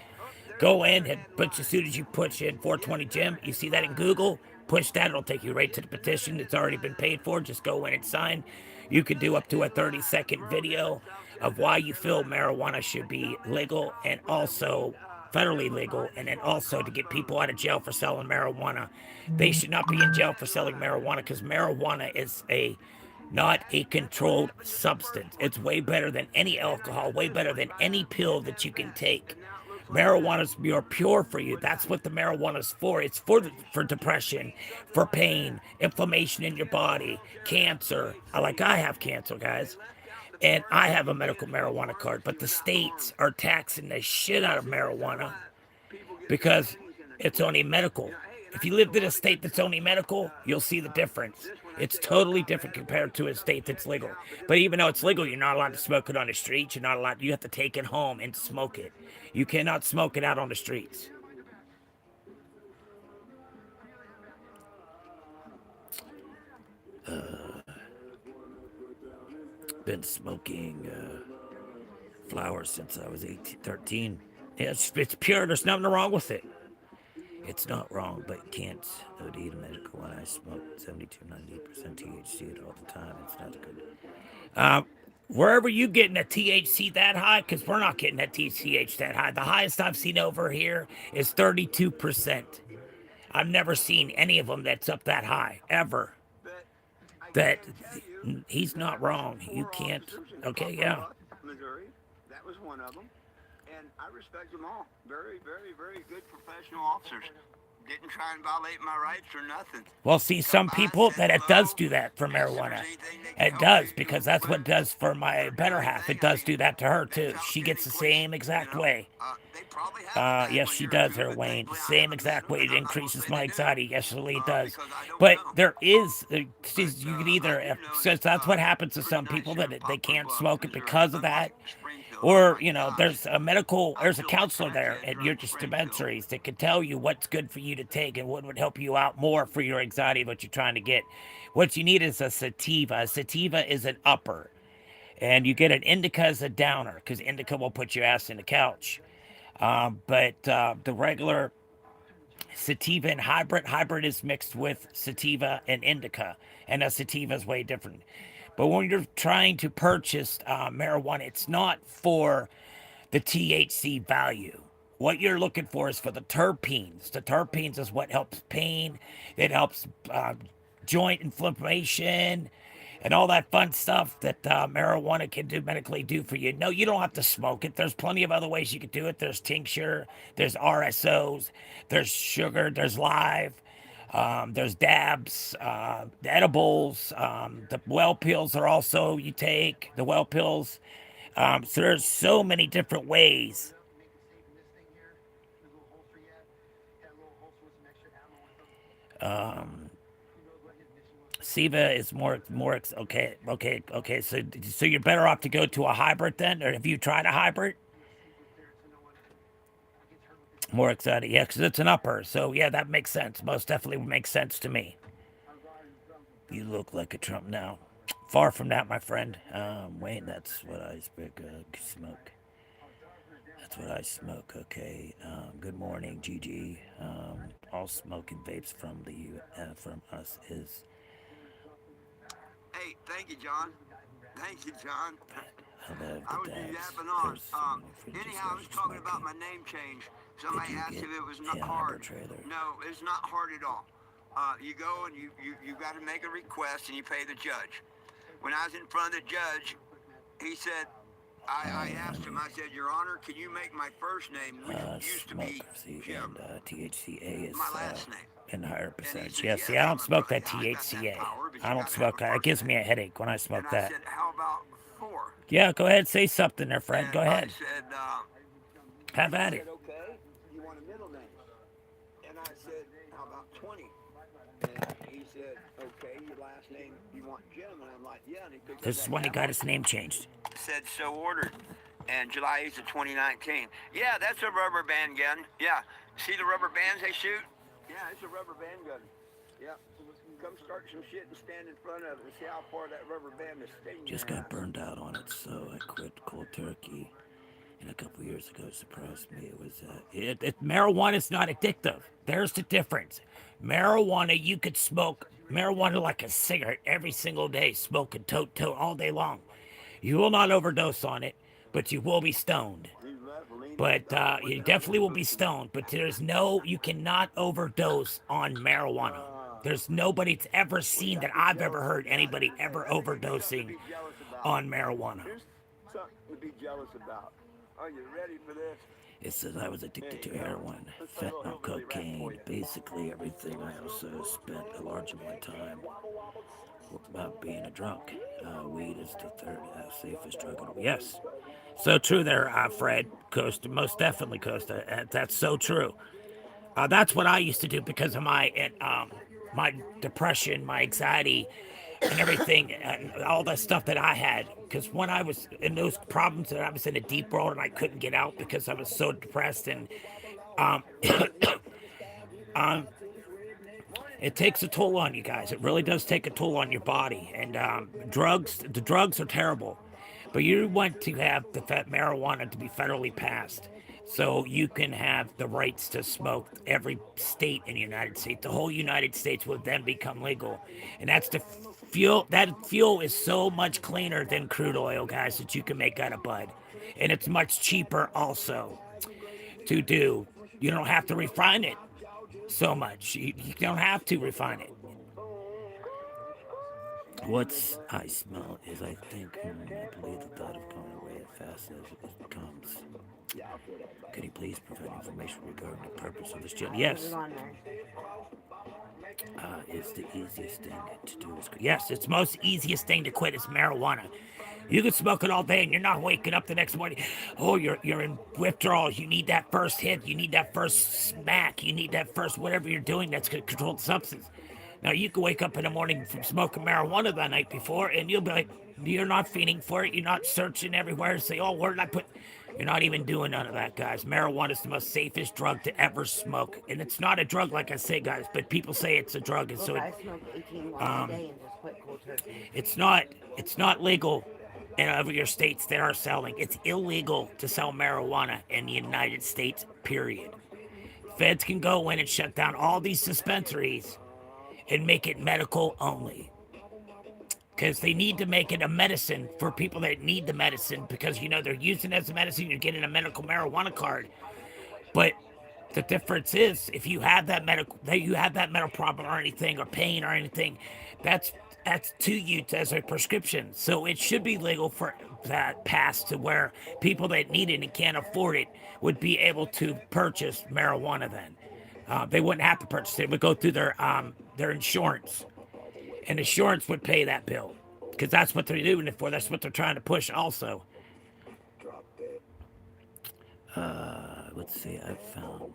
Go in, and as soon as you push in 420 Jim, you see that in Google, push that, it'll take you right to the petition. It's already been paid for. Just go in and sign. You can do up to a 30-second video of why you feel marijuana should be legal and also federally legal, and then also to get people out of jail for selling marijuana. They should not be in jail for selling marijuana because marijuana is not a controlled substance. It's way better than any alcohol, way better than any pill that you can take. Marijuana is pure for you. That's what the marijuana is for. It's for depression, for pain, inflammation in your body, cancer. I have cancer, guys. And I have a medical marijuana card, but the states are taxing the shit out of marijuana because it's only medical. If you lived in a state that's only medical, you'll see the difference. It's totally different compared to a state that's legal. But even though it's legal, you're not allowed to smoke it on the streets. You have to take it home and smoke it. You cannot smoke it out on the streets. Been smoking flowers since I was 13. Yeah, it's pure. There's nothing wrong with it. It's not wrong, but you can't OD to medical. When I smoke 72, 98% THC all the time, it's not good. Wherever you getting a THC that high, because we're not getting that THC that high. The highest I've seen over here is 32%. I've never seen any of them that's up that high, ever. That he's not wrong. You can't. Okay, yeah.
Missouri, that was one of them. And I respect them all. Very, very, very good professional officers. Didn't try and violate my rights or nothing.
Well, see,
Come
some
by,
people
said
that it
hello,
does do that for
asked if there's
marijuana.
anything they can
It
help
does,
you
because that's what
with
it does for my
or
better half.
anything.
It
I
does
mean,
do that to her
they
too.
tell
She gets
any
the
place,
same exact
you know,
way.
they probably have a bad
Yes,
one
she
here or
does,
two,
her
but
Wayne.
thankfully I
Same
haven't met
exact
them,
way.
and
It
I'm not gonna
increases
say
my
they do
anxiety. Yes, it does.
because I don't
But
know.
there is,
But
you could
I
either,
do know
since
that
that's what happens to
pretty
some
nice
people,
here in
that they
Poplar
can't
Bluff,
smoke it
Missouri.
because of
I love
that.
Springfield. Oh
Or,
my
there's
gosh,
a medical,
I
there's a
feel like
counselor there
crackheads
at
run
your
Springfield.
dispensaries that can tell you what's good for you to take and what would help you out more for your anxiety, what you're trying to get. What you need is a sativa. A sativa is an upper. And you get an indica as a downer, because indica will put your ass in the couch. But the regular sativa and hybrid is mixed with sativa and indica, and a sativa is way different. But when you're trying to purchase marijuana, it's not for the THC value. What you're looking for is for the terpenes. The terpenes is what helps pain. It helps joint inflammation and all that fun stuff that marijuana can do medically do for you. No, you don't have to smoke it. There's plenty of other ways you could do it. There's tincture, there's RSOs, there's sugar, there's live, there's dabs, edibles. The well pills are also you take the well pills. So there's so many different ways. Siva is okay. So you're better off to go to a hybrid then, or have you tried a hybrid? More excited, yeah, because it's an upper. So yeah, that makes sense. Most definitely would make sense to me. You look like a Trump now. Far from that, my friend. Wayne, that's what I smoke. That's what I smoke. Okay. Good morning, Gigi. All smoking vapes from us is.
Hey, thank you, John. Thank you, John.
I love
I
the
was just
dabs.
yapping on.
There's so many free
Anyhow, I was
discussions
talking about my
smoking.
name change.
Did
Somebody
you
asked
get
if it was
the
not
Harbor
hard.
trailer?
No, it's not hard at all. You go and you got to make a request and you pay the judge. When I was in front of the judge, he said, I asked him, I said, Your Honor, can you make my first name, which used to be Jim,
And THCA is
my last name?
in higher
And he
percentage.
said,
Yeah,
yes,
see, I don't smoke that
I got that
THCA.
power, but
I
you
don't
got to have
smoke
a
that. It
first
gives me
name.
a headache when I
And
smoke
I
that.
said, how about 4?
Yeah, go ahead, say something there, friend.
And
Go
I
ahead.
said,
Have at
he
it.
said, okay, you want a middle name? And I said, how about 20? And he said, okay, your last name, you want Jim? And I'm like, yeah. And he picked up
This is
that
when he got
tablet.
his name changed.
Said, so ordered. And July 8th of 2019. Yeah, that's a rubber band gun. Yeah. See the rubber bands they shoot? Yeah, it's a rubber band gun. Yeah. Come start some shit and stand in front of it and see how far that rubber band is staying.
Just got burned out on it, so I quit cold turkey. And a couple years ago, surprised me. It was marijuana is not addictive. There's the difference. Marijuana, you could smoke marijuana like a cigarette every single day, smoking tote all day long. You will not overdose on it, but you will be stoned. But you definitely will be stoned. But you cannot overdose on marijuana. There's nobody that's ever seen that I've ever heard anybody ever overdosing on marijuana.
Here's something to be jealous about. Are you ready for this?
It says I was addicted to heroin, fentanyl, cocaine, basically everything. I also spent a large amount of time about being a drunk. Weed is the third safest drug. Yes. So true there, Fred Costa. Most definitely, Costa. That's so true. That's what I used to do because of my depression, my anxiety, and everything, and all that stuff that I had. Because when I was in those problems, and I was in a deep world, and I couldn't get out because I was so depressed, and it takes a toll on you guys. It really does take a toll on your body. And the drugs are terrible. But you want to have the marijuana to be federally passed so you can have the rights to smoke every state in the United States. The whole United States will then become legal. And that's the fuel. That fuel is so much cleaner than crude oil, guys, that you can make out of bud. And it's much cheaper also to do. You don't have to refine it so much. You don't have to refine it. What's I smell is I think I believe the thought of going away as fast as it comes. Could you please provide information regarding the purpose of this jail?
Put it
Yes,
on there.
it's the easiest thing to do. Yes, it's the most easiest thing to quit is marijuana. You can smoke it all day and you're not waking up the next morning. Oh, you're in withdrawal. You need that first hit. You need that first smack. You need that first whatever you're doing that's a controlled substance. Now you can wake up in the morning from smoking marijuana the night before and you'll be like, you're not fiending for it. You're not searching everywhere to say, oh, where did I put... You're not even doing none of that, guys. Marijuana is the most safest drug to ever smoke. And it's not a drug, like I say, guys, but people say it's a drug. And
Look,
so
I smoke 18 blunts a day and just quit cold turkey.
it's not legal in other your states that are selling. It's illegal to sell marijuana in the United States, period. Feds can go in and shut down all these dispensaries and make it medical only. Because they need to make it a medicine for people that need the medicine because, they're using it as a medicine. You're getting a medical marijuana card. But the difference is if you have that medical problem or anything or pain or anything, that's to you as a prescription. So it should be legal for that pass to where people that need it and can't afford it would be able to purchase marijuana then. They wouldn't have to purchase it. It would go through their insurance. And insurance would pay that bill. Because that's what they're doing it for. That's what they're trying to push also. Let's see. I find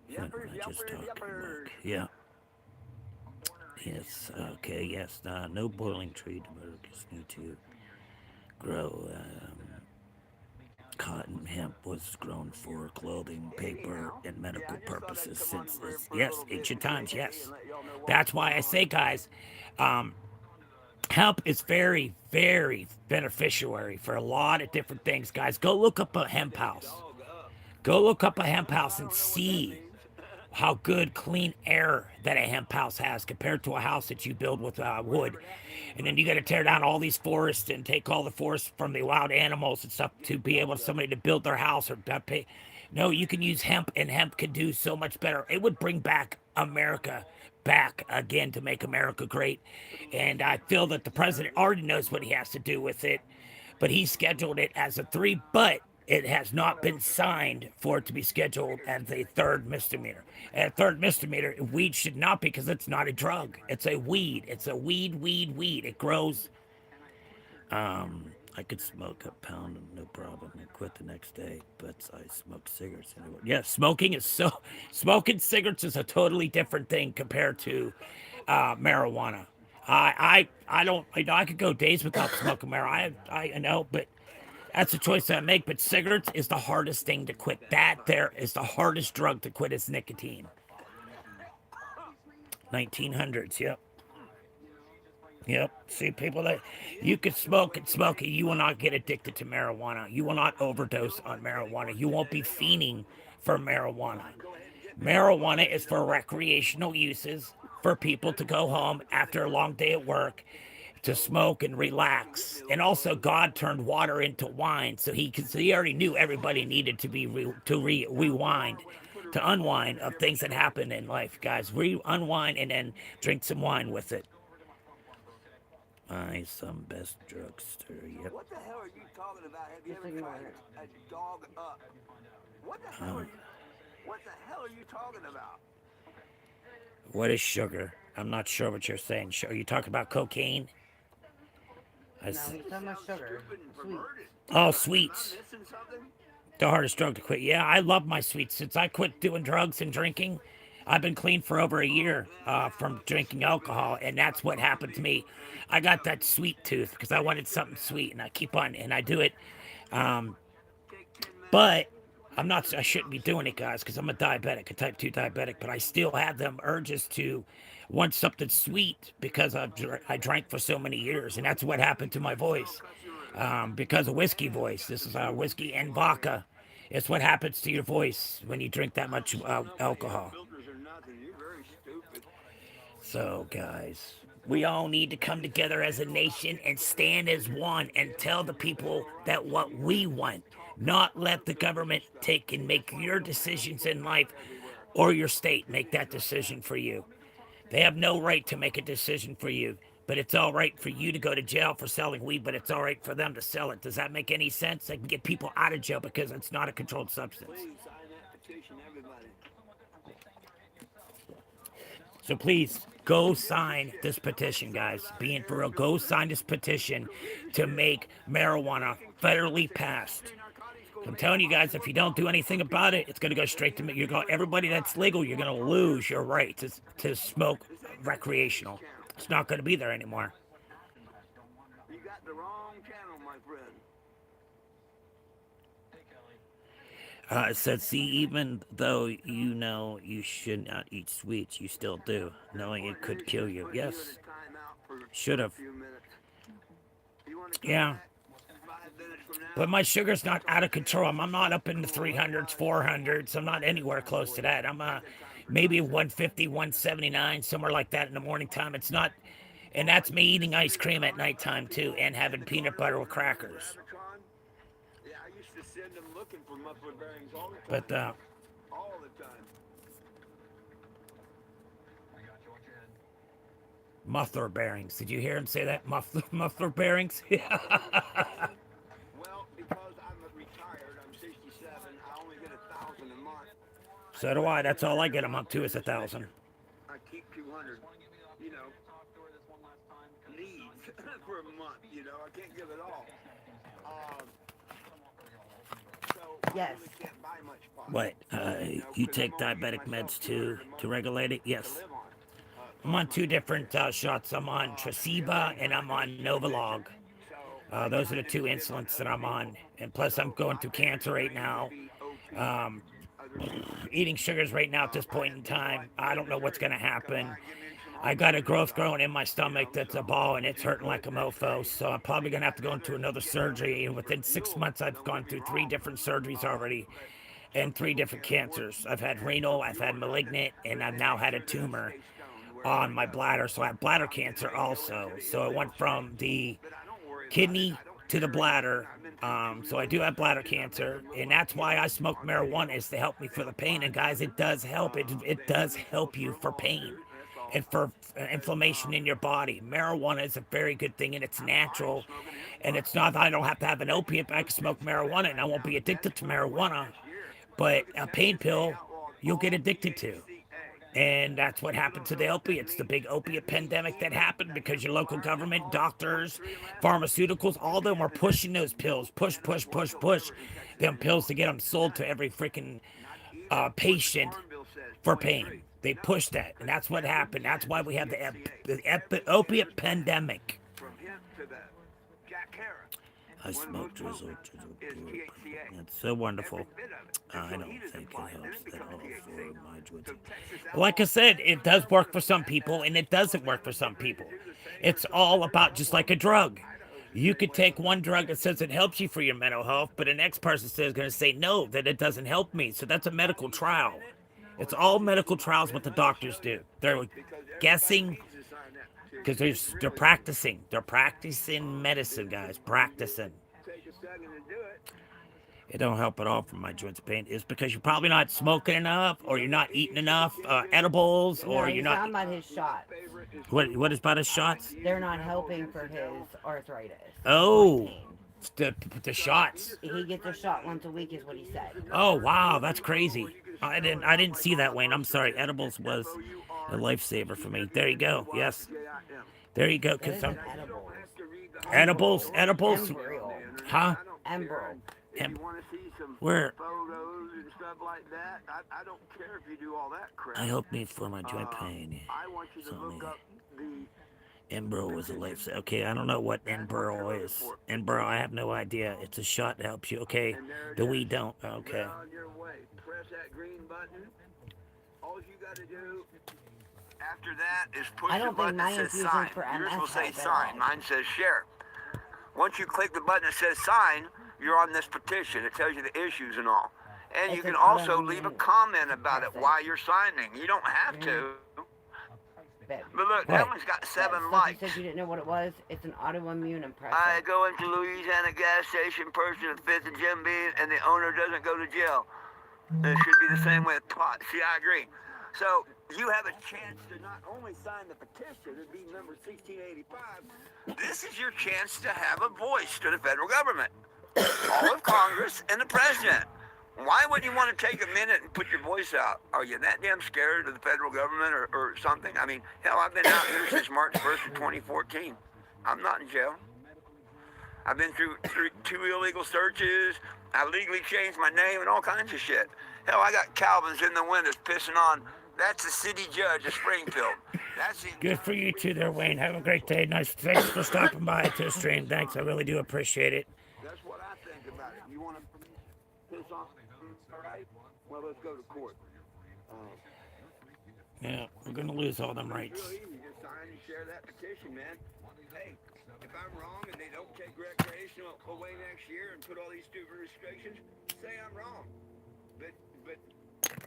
it was yeah. Yes. Okay. Yes. No boiling tree. Just need to grow. Cotton hemp was grown for clothing, paper, and medical purposes since ancient times. Yes, that's why I say, guys, hemp is very, very beneficiary for a lot of different things. Guys, go look up a hemp house. Go look up a hemp house and see how good clean air that a hemp house has compared to a house that you build with wood. And then you got to tear down all these forests and take all the forests from the wild animals and stuff to be able somebody to build their house or pay. No, you can use hemp, and hemp can do so much better. It would bring back America back again to make America great. And I feel that the president already knows what he has to do with it, but he scheduled it as a 3, but it has not been signed for it to be scheduled as a 3rd misdemeanor. And a 3rd misdemeanor, weed should not be because it's not a drug. It's a weed. It's a weed. It grows. I could smoke a pound, no problem, and quit the next day, but I smoke cigarettes anyway. Yeah, smoking cigarettes is a totally different thing compared to marijuana. I don't, I could go days without smoking marijuana. I know, but that's a choice that I make, but cigarettes is the hardest thing to quit. That there is the hardest drug to quit is nicotine. 1900s, yep. Yep. See, people that you could smoke and smoke it, you will not get addicted to marijuana. You will not overdose on marijuana. You won't be fiending for marijuana. Marijuana is for recreational uses, for people to go home after a long day at work, to smoke and relax. And also, God turned water into wine, so he already knew everybody needed to be rewind, to unwind of things that happen in life, guys. Unwind and then drink some wine with it. Some best drugstore. Yep.
What the hell are you talking about? Have you ever tried a dog up? What the hell are you talking about?
What is sugar? I'm not sure what you're saying. Are you talking about cocaine?
No, he's talking about sugar. Sweet.
Oh, sweets. The hardest drug to quit. Yeah, I love my sweets. Since I quit doing drugs and drinking, I've been clean for over a year from drinking alcohol, and that's what happened to me. I got that sweet tooth because I wanted something sweet, and I keep on, and I do it. But I shouldn't be doing it, guys, because I'm a diabetic, a type 2 diabetic, but I still have them urges to want something sweet because I drank for so many years, and that's what happened to my voice because of whiskey voice. This is whiskey and vodka. It's what happens to your voice when you drink that much alcohol. So, guys, we all need to come together as a nation and stand as one and tell the people that what we want, not let the government take and make your decisions in life or your state make that decision for you. They have no right to make a decision for you. But it's all right for you to go to jail for selling weed, but it's all right for them to sell it. Does that make any sense? They can get people out of jail because it's not a controlled substance.
Please sign that petition, everybody.
So please go sign this petition, guys. Being for real, go sign this petition to make marijuana federally passed. I'm telling you guys, if you don't do anything about it, it's going to go straight to me. You're going, everybody that's legal, you're going to lose your right to smoke recreational. It's not going to be there anymore.
You got the wrong channel, my friend.
It said, see, even though you know you should not eat sweets, you still do, knowing it could kill you. Yes, should have. Yeah. But my sugar's not out of control. I'm not up in the 300s, 400s. I'm not anywhere close to that. I'm maybe 150, 179, somewhere like that in the morning time. It's not, and that's me eating ice cream at nighttime too, and having peanut butter with crackers.
Yeah, I used to send them looking for muffler bearings all the time.
But
All the time.
muffler bearings. Did you hear him say that? Muffler bearings? Yeah.
Well, because I'm retired, I'm 67, I only get 1,000 a month.
So do I. That's all I get a month too is 1,000.
I keep 200, you know, needs for a month, you know, I can't give it all. So
Yes.
I really can't buy much pot.
What? You take diabetic meds too to regulate it? Yes. I'm on 2 different shots. I'm on Tresiba and I'm on Novolog. Those are the 2 insulins that I'm on. And plus, I'm going through cancer right now. Eating sugars right now at this point in time. I don't know what's going to happen. I got a growth growing in my stomach that's a ball and it's hurting like a mofo. So I'm probably going to have to go into another surgery. And within 6 months, I've gone through 3 different surgeries already and 3 different cancers. I've had renal, I've had malignant, and I've now had a tumor on my bladder. So I have bladder cancer also. So it went from the kidney to the bladder. So I do have bladder cancer, and that's why I smoke marijuana, is to help me for the pain. And guys, it does help. It does help you for pain and for inflammation in your body. Marijuana is a very good thing, and it's natural. And it's not that I don't have to have an opiate, but I can smoke marijuana, and I won't be addicted to marijuana. But a pain pill, you'll get addicted to. And that's what happened to the opiates, the big opiate pandemic that happened because your local government, doctors, pharmaceuticals, all of them were pushing those pills, push, them pills to get them sold to every freaking patient for pain. They pushed that, and that's what happened. That's why we have the opiate pandemic.
From him to the Jack Harris.
I smoked Drizzle. It's so wonderful. I don't think it helps at all for my joints. Like I said, it does work for some people, and it doesn't work for some people. It's all about just like a drug. You could take one drug that says it helps you for your mental health, but the next person is going to say no, that it doesn't help me. So that's a medical trial. It's all medical trials what the doctors do. They're guessing because they're practicing. They're practicing medicine, guys. Practicing.
Take a second to do it.
It don't help at all for my joints pain. It's because you're probably not smoking enough, or you're not eating enough edibles, or
No,
you're
he's
not.
talking about his shots.
What is about his shots?
They're not helping for his arthritis.
Oh, the shots.
He gets a shot once a week, is what he said.
Oh wow, that's crazy. I didn't see that, Wayne. I'm sorry. Edibles was a lifesaver for me. There you go. Yes. There you go.
That
Cause
is
I'm
edible.
edibles.
Embryo.
Huh?
Embro.
If you want to see some
Where?
photos and stuff like that, I don't care if you do all that crap.
I help me for my joint pain.
I want you to look up the
Enbro was a lifesaver. Okay, I don't know what Enbro is. Enbro, I have no idea. It's a shot that helps you. Okay, the weed don't. Okay.
on your way. Press that green button. All you got to do after that is push
I
the
don't think
button
my
that says
infusions
sign.
for
Yours
MS
will say
help at
sign.
all.
Mine says share. Once you click the button that says sign, you're on this petition. It tells you the issues and all. And you
It's
can
an
also leave a
autoimmune
comment about it
process.
while you're signing. You don't have to.
But
But look, that one's got 7
stuff
likes.
you said you didn't know what it was. It's an autoimmune impressive.
I go into Louisiana gas station, purchase a fifth of Jim Beam, and the owner doesn't go to jail. It should be the same with pot. See, I agree. So you have a chance to not only sign the petition and be number 1685, this is your chance to have a voice to the federal government, all of Congress, and the president. Why wouldn't you want to take a minute and put your voice out? Are you that damn scared of the federal government or something? I mean, hell, I've been out here since March 1st of 2014. I'm not in jail. I've been through 2 illegal searches. I legally changed my name and all kinds of shit. Hell, I got Calvins in the windows pissing on. That's the city judge of Springfield. That's the
Good for you too there, Wayne. Have a great day. Nice. Thanks for stopping by to the stream. Thanks. I really do appreciate it.
That's what I think about it. You want to piss off? All right. Well, let's go to court.
Yeah, we're going to lose all them rights.
It's real easy. Just sign and share that petition, man. Hey, if I'm wrong and they don't take recreational away next year and put all these stupid restrictions, say I'm wrong. But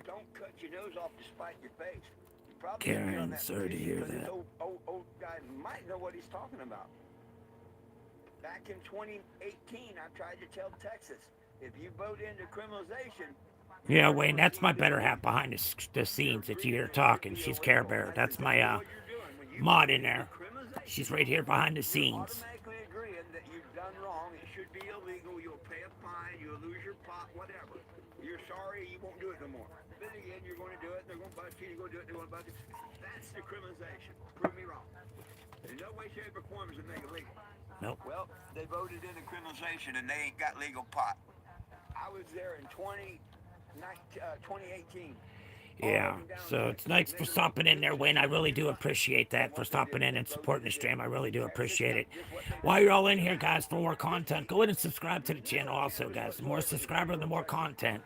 don't cut your nose off to spite your face. You probably shouldn't be on
Karen,
that
sorry to
petition
hear
because
that.
this old guy might know what he's talking about. Back in 2018, I tried to tell Texas, if you vote into criminalization.
Yeah, Wayne, that's my better half behind the scenes that you hear talking. She's Care Bear. That's my mod in there. She's right here behind the scenes.
Automatically agreeing that you've done wrong, it should be illegal, you'll pay a fine, you'll lose your pot, whatever. You're sorry, you won't do it no more. Then again, you're going to do it, they're going to bust you, you're going to do it, they're going to bust you. That's the criminalization. Prove me wrong. In no way, shape, or form does it make it legal.
Nope.
Well, they voted in the criminalization and they ain't got legal pot. I was there in 2018.
Yeah, so it's nice for stopping in there, Wayne. I really do appreciate that, for stopping in and supporting the stream. I really do appreciate it. While you're all in here, guys, for more content, go ahead and subscribe to the channel also, guys. The more subscribers, the more content.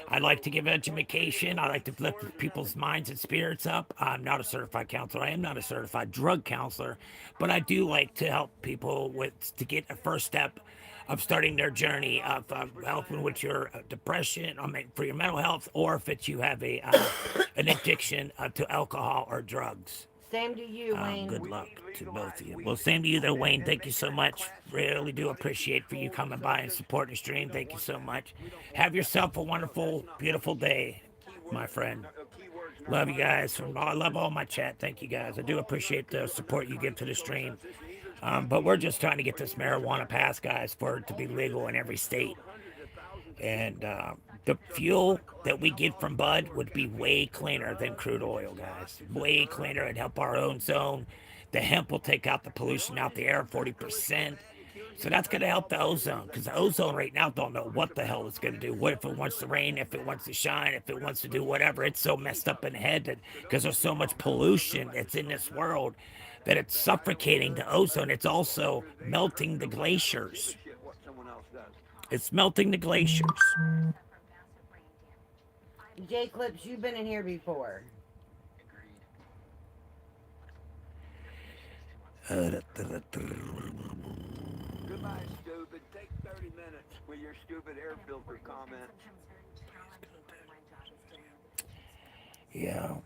I like to give education. I like to lift people's minds and spirits up. I'm not a certified counselor. I am not a certified drug counselor, but I do like to help people to get a first step of starting their journey of helping with your depression, for your mental health, or if it's you have an addiction to alcohol or drugs.
Same to you, Wayne.
Good luck to both of you. Well, same to you there, Wayne. Thank you so much. Really do appreciate for you coming by and supporting the stream. Thank you so much. Have yourself a wonderful, beautiful day, my friend. Love you guys. I love all my chat. Thank you guys. I do appreciate the support you give to the stream. But we're just trying to get this marijuana passed, guys, for it to be legal in every state. And the fuel that we get from Bud would be way cleaner than crude oil, guys. Way cleaner. It'd help our ozone. The hemp will take out the pollution out the air 40%. So that's going to help the ozone, because the ozone right now don't know what the hell it's going to do. What if it wants to rain, if it wants to shine, if it wants to do whatever. It's so messed up in the head that because there's so much pollution that's in this world that it's suffocating the ozone. It's also melting the glaciers. It's melting the glaciers.
J Clips, you've been in here before.
Goodbye, stupid. Take 30 minutes with your stupid air filter comments.
Yeah.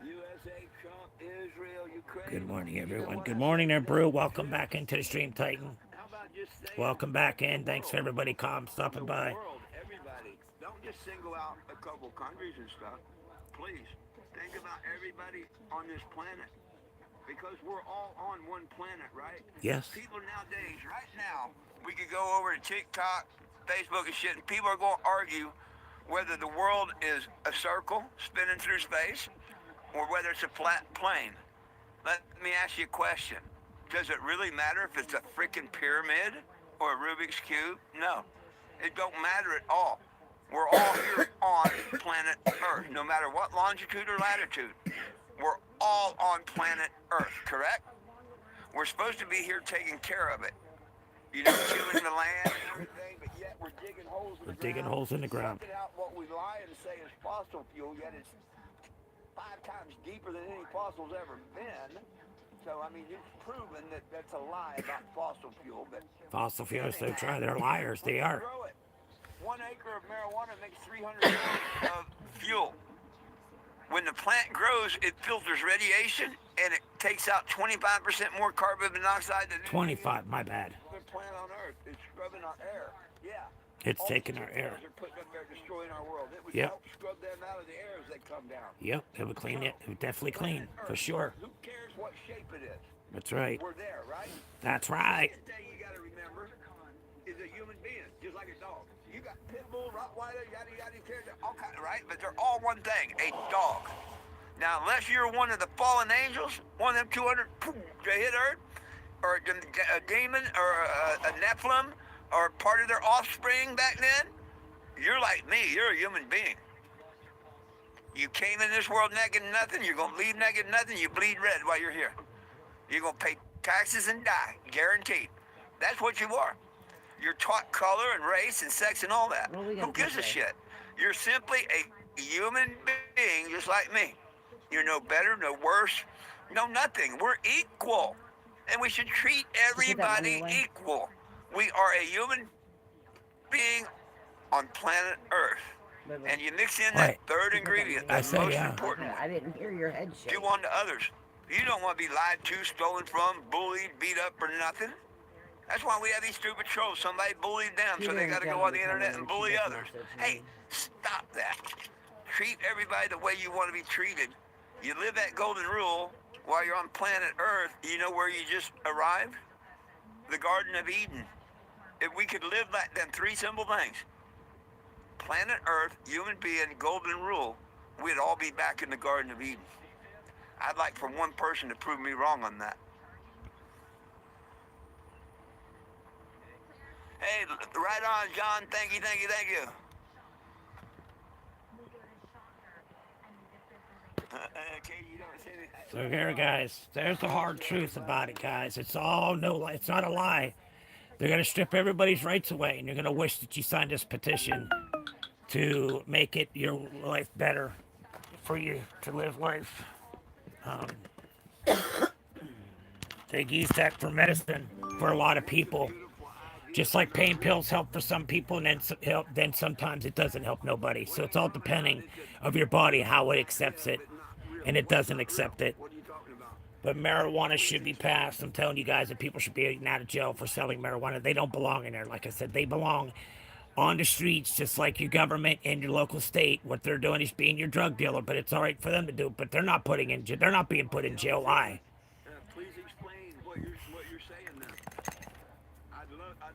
USA, Trump, Israel, Ukraine.
Good morning, everyone. Good morning there, Brew. Welcome back into the stream, Titan.
How about just say
Welcome back in. Thanks for everybody stopping by.
world, everybody. Don't just single out a couple countries and stuff. Please think about everybody on this planet, because we're all on one planet, right?
Yes.
People nowadays, right now, we could go over to TikTok, Facebook and shit, and people are going to argue whether the world is a circle spinning through space or whether it's a flat plane. Let me ask you a question. Does it really matter if it's a freaking pyramid or a Rubik's Cube? No. It don't matter at all. We're all here on planet Earth, no matter what longitude or latitude. We're all on planet Earth, correct? We're supposed to be here taking care of it. You know, tilling the land and everything, but yet we're digging holes in the ground.
Digging holes in the ground.
Sucking out what we lie and say is fossil fuel, yet it's 5 times deeper than any fossil's ever been. So, I mean, it's proven that that's a lie about fossil fuel. But
Fossil fuels, they're liars. They are.
grow it. 1 acre of marijuana makes 300 pounds of fuel. When the plant grows, it filters radiation, and it takes out 25% more carbon monoxide than
25, my bad.
other plant on Earth. It's scrubbing our air. Yeah.
It's
All these
taking our air.
chemtrails are putting up there destroying our world. It would
Yep.
help scrub them out of the air as they come down.
Yep. It would clean it. It would definitely clean
Planet
for
Earth.
sure.
Who cares what shape it is?
That's right.
We're there, right?
That's right.
Second thing you got to remember is a human being, just like a dog. You got pit bull, Rottweiler, yada yada, all kind of right, but they're all one thing: a dog. Now, unless you're one of the fallen angels, one of them 200 to hit Earth, or a demon, or a Nephilim, or part of their offspring back then, you're like me. You're a human being. You came in this world naked and nothing. You're gonna leave naked and nothing. You bleed red while you're here. You're gonna pay taxes and die, guaranteed. That's what you are. You're taught color and race and sex and all that.
Well, we
Who
got
gives a
people.
shit? You're simply a human being just like me. You're no better, no worse, no nothing. We're equal. And we should treat everybody
away?
equal. We are a human being on planet Earth.
But-
And you mix in
Wait.
that third ingredient,
I
the
said
most
yeah.
important
Okay,
one.
I didn't hear your head shake.
Do unto others. You don't want to be lied to, stolen from, bullied, beat up, or nothing. That's why we have these stupid trolls. Somebody bullied them, so they got to go on the internet and bully others. Hey, stop that. Treat everybody the way you want to be treated. You live that golden rule while you're on planet Earth. You know where you just arrived? The Garden of Eden. If we could live like them three simple things: planet Earth, human being, golden rule, we'd all be back in the Garden of Eden. I'd like for one person to prove me wrong on that. Hey, right on, John. Thank you, thank you, thank you. Okay, you don't say anything.
So here, guys, there's the hard truth about it, guys. It's all no lie. It's not a lie. They're gonna strip everybody's rights away, and you're gonna wish that you signed this petition to make it your life better for you to live life. They use that for medicine for a lot of people. Just like pain pills help for some people, and then sometimes it doesn't help nobody. So it's all depending of your body how it accepts it, and it doesn't accept it.
What are you talking about?
But marijuana should be passed. I'm telling you guys that people should be getting out of jail for selling marijuana. They don't belong in there. Like I said, they belong on the streets, just like your government and your local state. What they're doing is being your drug dealer, but it's all right for them to do. But they're not they're not being put in jail. Why?
Please explain what you're saying then. I'd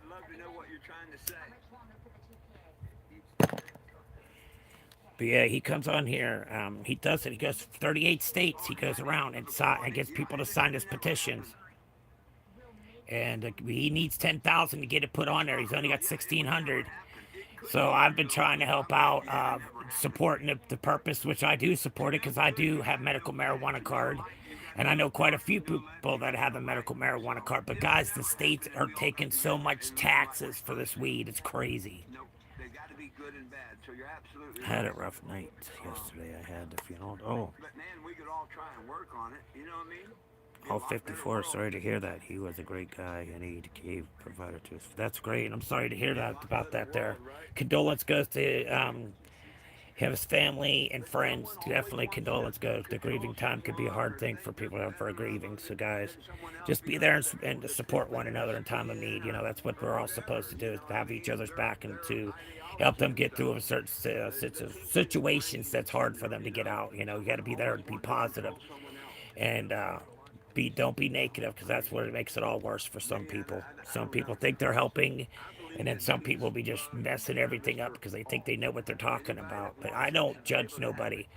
love to know what you're trying to say.
But yeah, he comes on here. He does it. He goes 38 states. He goes around and gets people to sign his petitions. And he needs 10,000 to get it put on there. He's only got 1,600. So I've been trying to help out, supporting the purpose, which I do support it because I do have medical marijuana card. And I know quite a few people that have a medical marijuana card. But guys, the states are taking so much taxes for this weed. It's crazy.
Nope, they got to be good and bad. So you're absolutely
I had
right.
a rough night yesterday. I had the funeral. Oh,
But man, we could all try and work on it. You know what I mean? Be a
all
lot better
54.
world.
Sorry to hear that. He was a great guy, and he gave provider to us. That's great. I'm sorry to hear that about that. There, condolence goes to his family and friends. Definitely condolence goes. The grieving time could be a hard thing for people for a grieving. So guys, just be there and to support one another in time of need. You know, that's what we're all supposed to do, is to have each other's back and to help them get through a certain situations that's hard for them to get out. You know, you got to be there to be positive and don't be negative, because that's what makes it all worse for some people. Some people think they're helping, and then some people be just messing everything up because they think they know what they're talking about. But I don't judge nobody.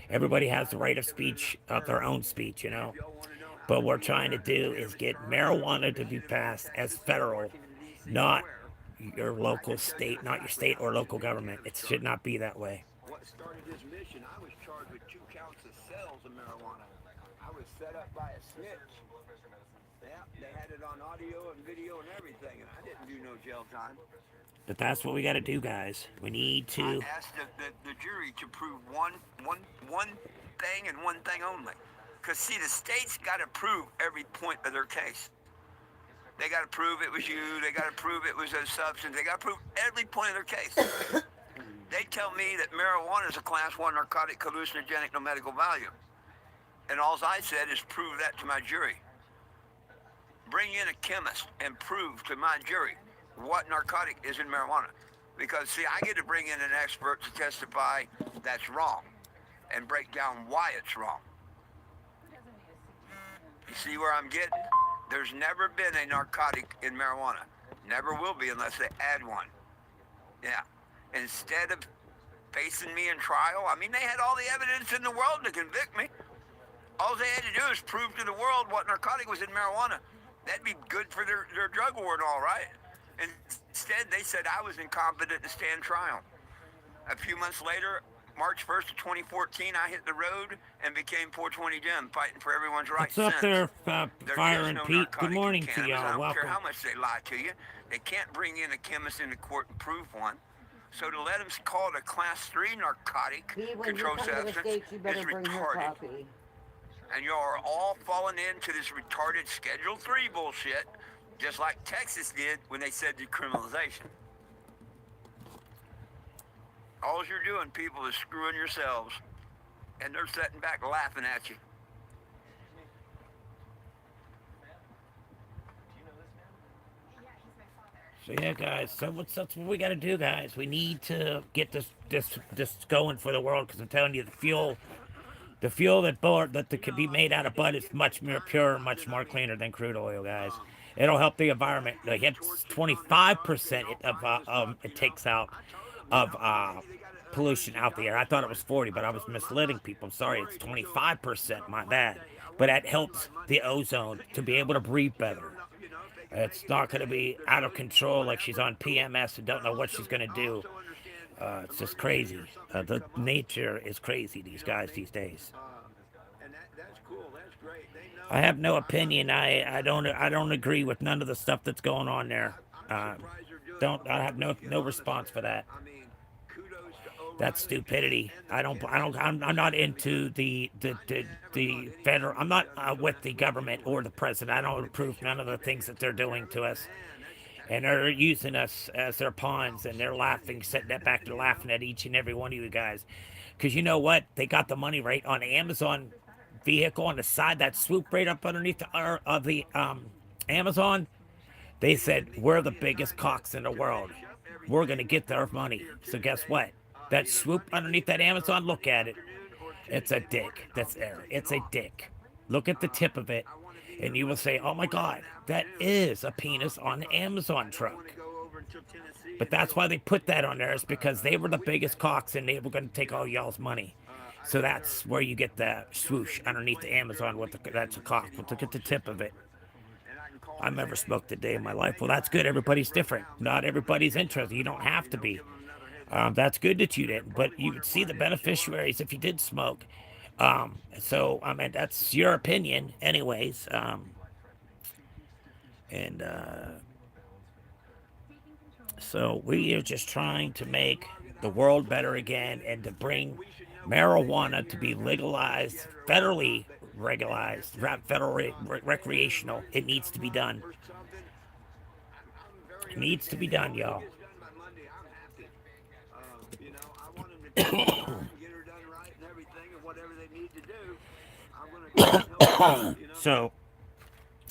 Everybody has the right of speech, of their own speech, you know. But what we're trying to do is get marijuana to be passed as federal, not your local state, not your state or local government. It should not be that way.
What started this mission, I was charged with 2 counts of sales of marijuana. I was set up by a snitch. Yeah, they had it on audio and video and everything, and I didn't do no jail time.
But that's what we got to do, guys. We need to.
I asked the jury to prove one thing and one thing only. Because, see, the state's got to prove every point of their case. They got to prove it was you. They got to prove it was a substance. They got to prove every point of their case. They tell me that marijuana is a class 1 narcotic, hallucinogenic, no medical value. And all I said is prove that to my jury. Bring in a chemist and prove to my jury what narcotic is in marijuana. Because, see, I get to bring in an expert to testify that's wrong and break down why it's wrong. You see where I'm getting? There's never been a narcotic in marijuana. Never will be unless they add one. Yeah. Instead of facing me in trial, I mean, they had all the evidence in the world to convict me. All they had to do is prove to the world what narcotic was in marijuana. That'd be good for their drug war and all, right? Instead, they said I was incompetent to stand trial. A few months later, March 1st of 2014, I hit the road and became 420 Jim, fighting for everyone's rights.
What's up there,
There's
Fire
just
and
no
Pete? Good
narcotic in
morning to
cannabis. I
y'all.
don't
Welcome.
care how much they lie to you. They can't bring in a chemist into court and prove one. So to let them call it a class 3 narcotic
When you
controlled
come to the
substance
States, you
is
better bring your
retarded.
copy.
And y'all are all falling into this retarded Schedule 3 bullshit, just like Texas did when they said decriminalization. All you're doing, people, is screwing yourselves. And they're sitting back laughing at you.
So yeah, guys. So that's what we got to do, guys. We need to get this going for the world, because I'm telling you, the fuel that can be made out of bud is much more pure, much more cleaner than crude oil, guys. It'll help the environment. Like, it's 25% of it takes out of pollution out the air. I thought it was 40, but I was misleading people. I'm sorry, it's 25%. My bad. But that helps the ozone to be able to breathe better. It's not going to be out of control like she's on PMS and don't know what she's going to do. It's just crazy. The nature is crazy, these guys these days. I have no opinion. I don't agree with none of the stuff that's going on there. I have no response for that. That's stupidity. I'm not into the federal. I'm not with the government or the president. I don't approve none of the things that they're doing to us. And they're using us as their pawns, and they're laughing, sitting back there laughing at each and every one of you guys. Because you know what? They got the money right on the Amazon vehicle on the side, that swoop right up underneath the Amazon. They said, we're the biggest cocks in the world. We're going to get their money. So guess what? That swoop underneath that Amazon, look at it. It's a dick that's there. It's a dick. Look at the tip of it, and you will say, oh my God, that is a penis on the Amazon truck. But that's why they put that on there, is because they were the biggest cocks and they were going to take all y'all's money. So that's where you get the swoosh underneath the Amazon. That's a cock. But look at the tip of it. I've never smoked a day in my life. Well, that's good. Everybody's different. Not everybody's interested. You don't have to be. That's good that you didn't, but you would see the beneficiaries if you did smoke. So, I mean, that's your opinion anyways. So we are just trying to make the world better again, and to bring marijuana to be legalized, federally regularized, federal recreational. It needs to be done. It needs to be done, y'all. So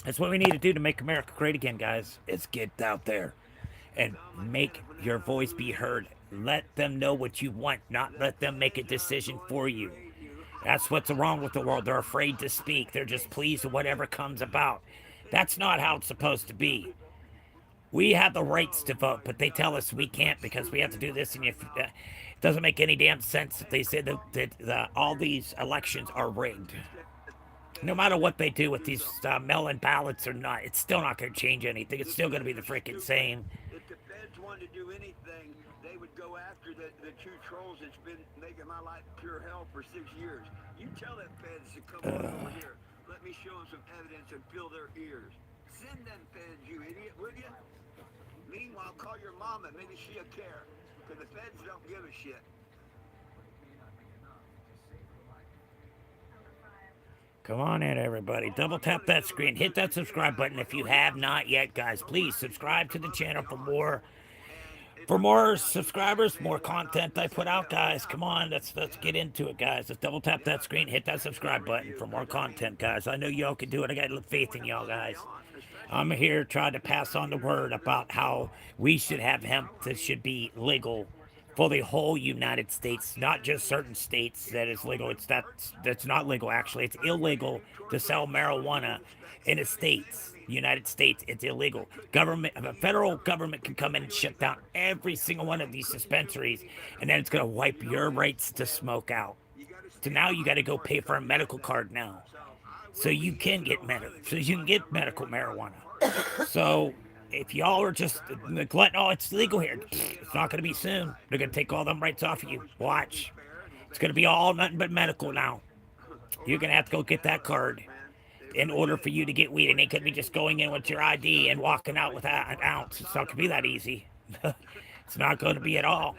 that's what we need to do to make America great again, guys. Is get out there and make your voice be heard. Let them know what you want, not let them make a decision for you. That's what's wrong with the world. They're afraid to speak. They're just pleased with whatever comes about. That's not how it's supposed to be. We have the rights to vote, but they tell us we can't because we have to do this. And it doesn't make any damn sense if they say that all these elections are rigged. No matter what they do with these mail-in ballots or not, it's still not going to change anything. It's still going to be the freaking same.
If the feds wanted to do anything, they would go after the two trolls that's been making my life pure hell for 6 years. You tell them feds to come over here. Let me show them some evidence and fill their ears. Send them feds, you idiot, would you? Meanwhile, call your mama. Maybe she'll care. Because the feds don't give a shit.
Come on in, everybody. Double tap that screen. Hit that subscribe button if you have not yet, guys. Please subscribe to the channel for more For more subscribers, more content I put out, guys. Come on, let's get into it, guys. Let's double tap that screen, hit that subscribe button for more content, guys. I know y'all can do it. I got faith in y'all, guys. I'm here trying to pass on the word about how we should have hemp that should be legal for the whole United States, not just certain states that is legal. That's not legal actually. It's illegal to sell marijuana in the states. United States, it's illegal. Government, the federal government can come in and shut down every single one of these dispensaries, and then it's gonna wipe your rights to smoke out. So now you got to go pay for a medical card now, so you can get so you can get medical marijuana. So if y'all are just neglecting, oh, it's legal here. It's not going to be soon. They're going to take all them rights off of you. Watch. It's going to be all nothing but medical now. You're going to have to go get that card in order for you to get weed. And they could be just going in with your ID and walking out with an ounce. It's not going to be that easy. It's not going to be at all.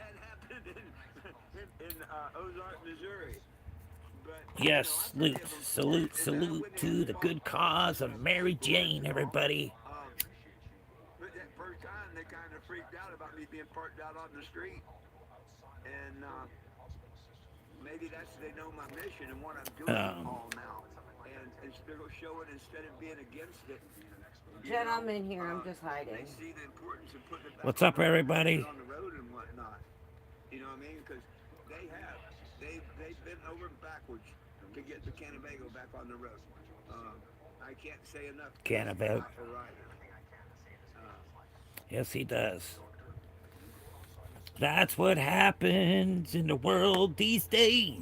Yes, salute to the good cause of Mary Jane, everybody.
That first time, they kind of freaked out about me being parked out on the street. And maybe they know my mission and what I'm doing all now. And they're going to show it instead of being against it.
Jen, I'm in here. I'm just hiding.
They see the importance of putting it back
What's up, everybody?
on the road and whatnot. You know what I mean? Because they've been over and backwards to get the Cannebago back on the road. I can't say enough.
Cannebago. Yes, he does. That's what happens in the world these days.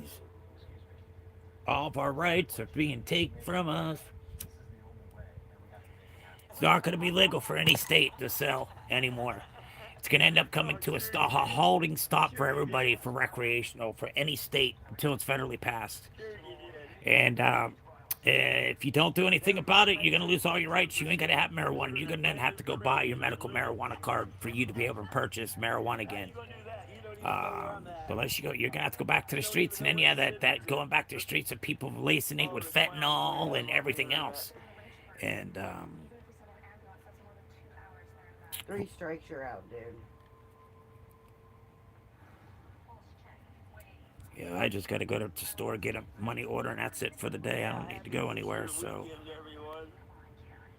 All of our rights are being taken from us. It's not going to be legal for any state to sell anymore. It's going to end up coming to a halting stop for everybody for recreational, for any state until it's federally passed. And if you don't do anything about it, you're going to lose all your rights. You ain't going to have marijuana. You're going to then have to go buy your medical marijuana card for you to be able to purchase marijuana again. Unless you're going to have to go back to the streets. And then, yeah, that going back to the streets of people lacing it with fentanyl and everything else. And,
3 strikes, you're out, dude.
yeah, I just got to go to the store, get a money order, and that's it for the day. I don't need to go anywhere, so.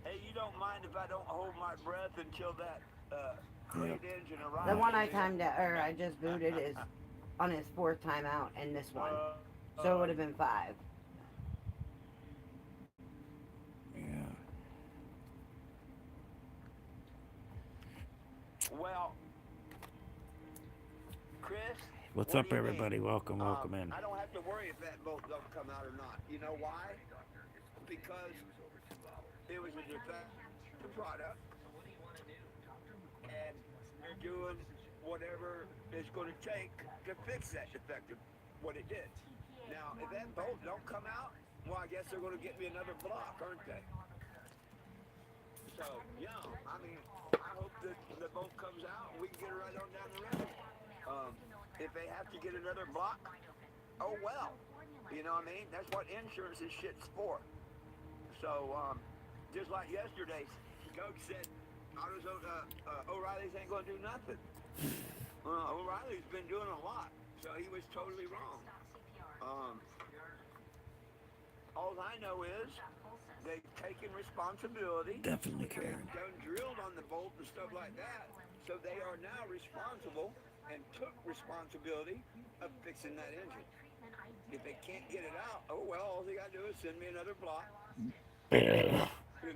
Hey, you don't mind if I don't hold my breath until that crate engine arrives?
The one I just booted is on his 4th time out, and this one. So it would have been 5.
Yeah.
Well, Chris.
What's up, everybody? Welcome in.
I don't have to worry if that boat don't come out or not. You know why? Because it was a defective product, and they're doing whatever it's going to take to fix that defective, what it did. Now, if that boat don't come out, well, I guess they're going to get me another block, aren't they? So, yeah, I mean, I hope that the boat comes out and we can get it right on down the road. If they have to get another block, oh well. You know what I mean? That's what insurance and shit's for. So, just like yesterday, Coach said, O'Reilly's ain't going to do nothing. O'Reilly's been doing a lot, so he was totally wrong. All I know is they've taken responsibility.
Definitely, Karen.
Done drilled on the bolt and stuff like that, so they are now responsible and took responsibility of fixing that engine. If they can't get it out, oh well, all they got to do is send me another block. You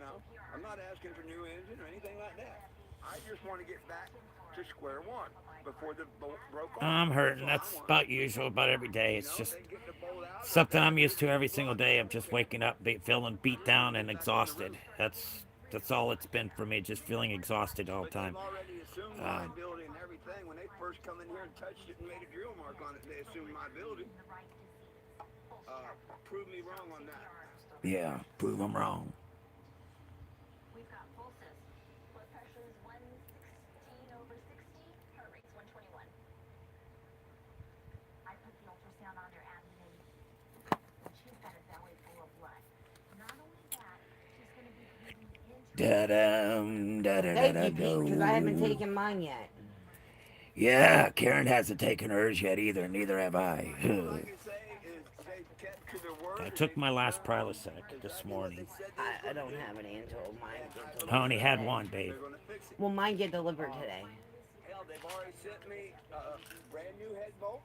know, I'm not asking for new engine or anything like that. I just want to get back to square one before the bolt broke off.
I'm hurting. That's about usual, about every day. It's just something I'm used to every single day. I'm just waking up feeling beat down and exhausted. That's all it's been for me, just feeling exhausted all the time.
When they first come in here and touched it and made a drill mark on it, they assumed my building. Prove me wrong on that.
Yeah, prove them wrong.
We've got pulses. Blood pressure is 116/60. Heart rate's 121. I put the ultrasound on her abdomen, and she's got a belly full of blood. Not only that, she's going to be breathing into
Da-dum, da-da-da-da,
Thank you, Pete, because I haven't taken mine yet.
Yeah, Karen hasn't taken hers yet either. Neither have I.
All I can say is they kept to their word.
I
and
took
they
my last
done
Prilosec this
exactly what
morning.
they said they was
I
gonna
don't
do.
have any until mine gets
I
delivered
only had
today.
one, babe.
They're gonna fix it.
Well, mine get delivered today.
Hell, they've already sent me brand new head bolts.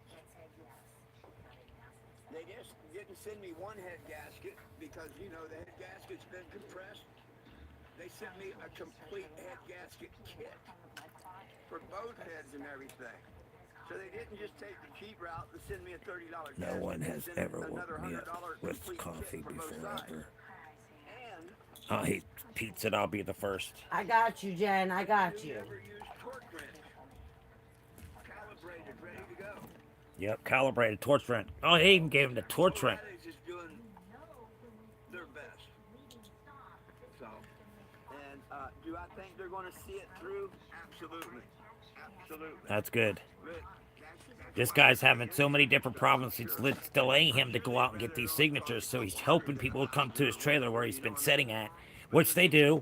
They just didn't send me one head gasket because you know the head gasket's been compressed. They sent me a complete head gasket kit for both heads and everything. So they didn't just take the cheap route and send me a $30
No
gasket.
one
They
has
sent
ever
another
woke me up
$100
with
complete
coffee
kit for both
before
sides.
ever.
And
I'll eat pizza. I'll be the first.
I got you, Jen. I got
you
you.
never use torque wrench. Calibrated, ready to go.
Yep, calibrated torch wrench. Oh, they even gave him the torch wrench.
Polaris is doing their best. So, and do I think they're going to see it through? Absolutely. Absolutely.
That's good.
Rick,
This guy's having so many different problems. It's delaying him to go out and get these signatures. So he's hoping people will come to his trailer where he's been sitting at, which they do.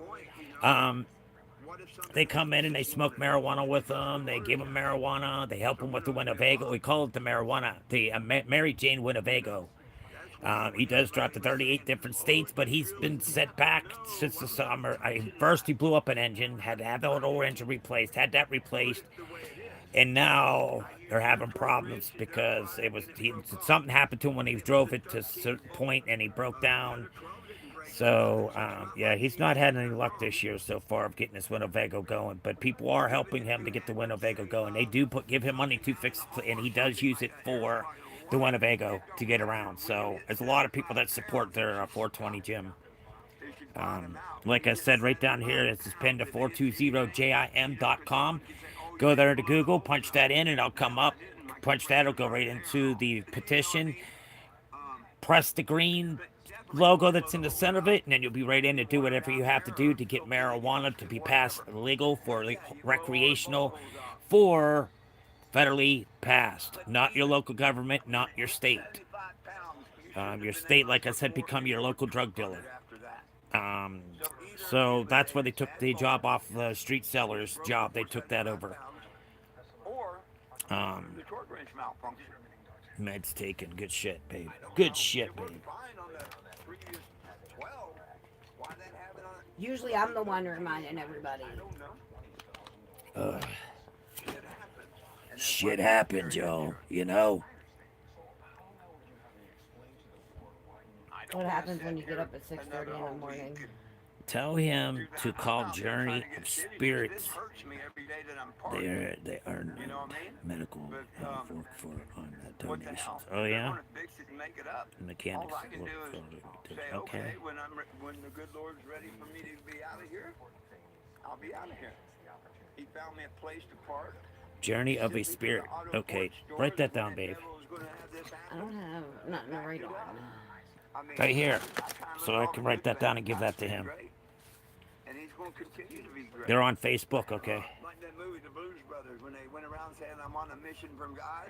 Um,
what if something
they come in and they smoke marijuana with them. They give them marijuana. They help them with the Winnebago. We call it the marijuana, the Mary Jane Winnebago. He does drive to 38 different states, but he's been set back since the summer. First, he blew up an engine, had to have the old engine replaced, had that replaced, and now they're having problems because something happened to him when he drove it to a certain point and he broke down. So yeah, he's not had any luck this year so far of getting this Winnebago going. But people are helping him to get the Winnebago going. They do give him money to fix it, and he does use it for the Winnebago to get around. So there's a lot of people that support their 420 Jim. Like I said, right down here, this is pinned to 420jim.com. Go there to Google, punch that in, and it'll come up. Punch that, it'll go right into the petition. Press the green logo that's in the center of it, and then you'll be right in to do whatever you have to do to get marijuana to be passed legal for recreational for federally passed. Not your local government, not your state. Your state, like I said, become your local drug dealer. So that's where they took the job off the street seller's job. They took that over.
the torque wrench malfunction.
Meds taken. Good shit, babe. Good shit, babe.
Usually I'm the one reminding everybody.
Shit happened, Joe. You know?
What happens when you get up at 6:30 in the morning?
Tell him to call Journey of Spirits. They are medical for on donations. Oh yeah. Mechanics look for okay.
When the good Lord's ready for me to be out of here, I'll be out of here. He found me a place to park.
Journey of a Spirit. Okay, write that down, babe.
I don't have nothing to write on.
Right here, so I can write that down and give that to him.
And he's going to continue to be great.
They're on Facebook, okay.
Like that movie, The Blues Brothers, when they went around saying, I'm on a mission from God.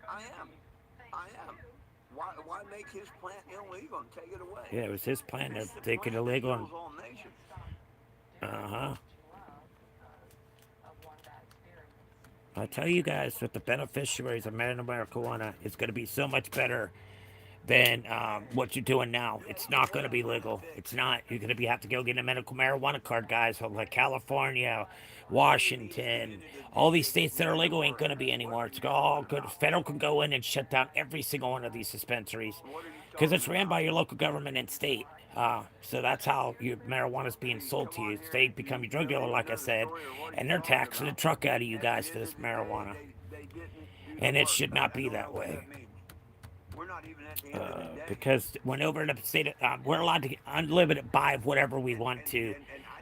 I am. Why make his plant illegal and take it away?
Yeah, it was his plan to take it illegal and... Uh-huh. I'll tell you guys, with the beneficiaries of medical marijuana, it's going to be so much better than what you're doing now. It's not going to be legal. It's not. You're going to have to go get a medical marijuana card, guys. So like California, Washington, all these states that are legal ain't going to be anymore. It's all good. Federal can go in and shut down every single one of these dispensaries because it's ran by your local government and state. So that's how your marijuana is being sold to you. They become your drug dealer, like I said, and they're taxing the truck out of you guys for this marijuana. And it should not be that way. Because when over in the state, we're allowed to get unlimited buy of whatever we want to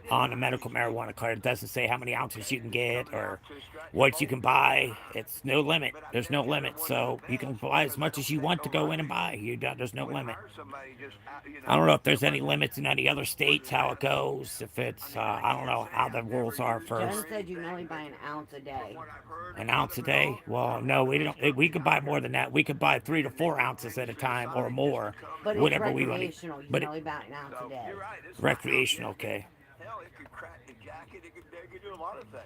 on a medical marijuana card. It doesn't say how many ounces you can get or what you can buy. It's no limit. There's no limit. So you can buy as much as you want to go in and buy. There's no limit. I don't know if there's any limits in any other states, how it goes. If it's, I don't know how the rules are for...
Jen said you can only buy an ounce a day.
An ounce a day? Well, no, we don't. We could buy more than that. We could buy 3 to 4 ounces at a time or more,
but
whatever
it's
we want.
Recreational. You
But
can only buy an ounce a day.
Recreational, okay.
Hell, it could crack the jacket. It could do a lot of things.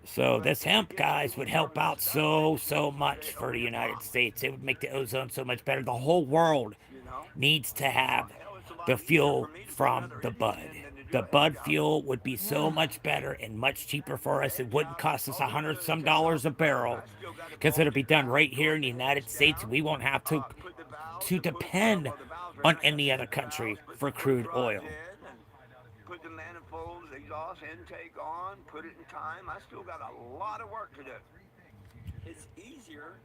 So this hemp, guys, would help out so much for the United States. It would make the ozone so much better. The whole world
You know?
needs to have
Hell, it's a lot
the
easier for
fuel
me to put
from
another
the
engine
bud.
in than to do
The
a head
bud
job.
fuel would be so much better and much cheaper for us. It wouldn't cost us $100 some a barrel because it'll be done right here in the United States. We won't have to depend on any other country for crude oil.
Put the manifolds, exhaust intake on, put it in time. I still got a lot of work to do. It's easier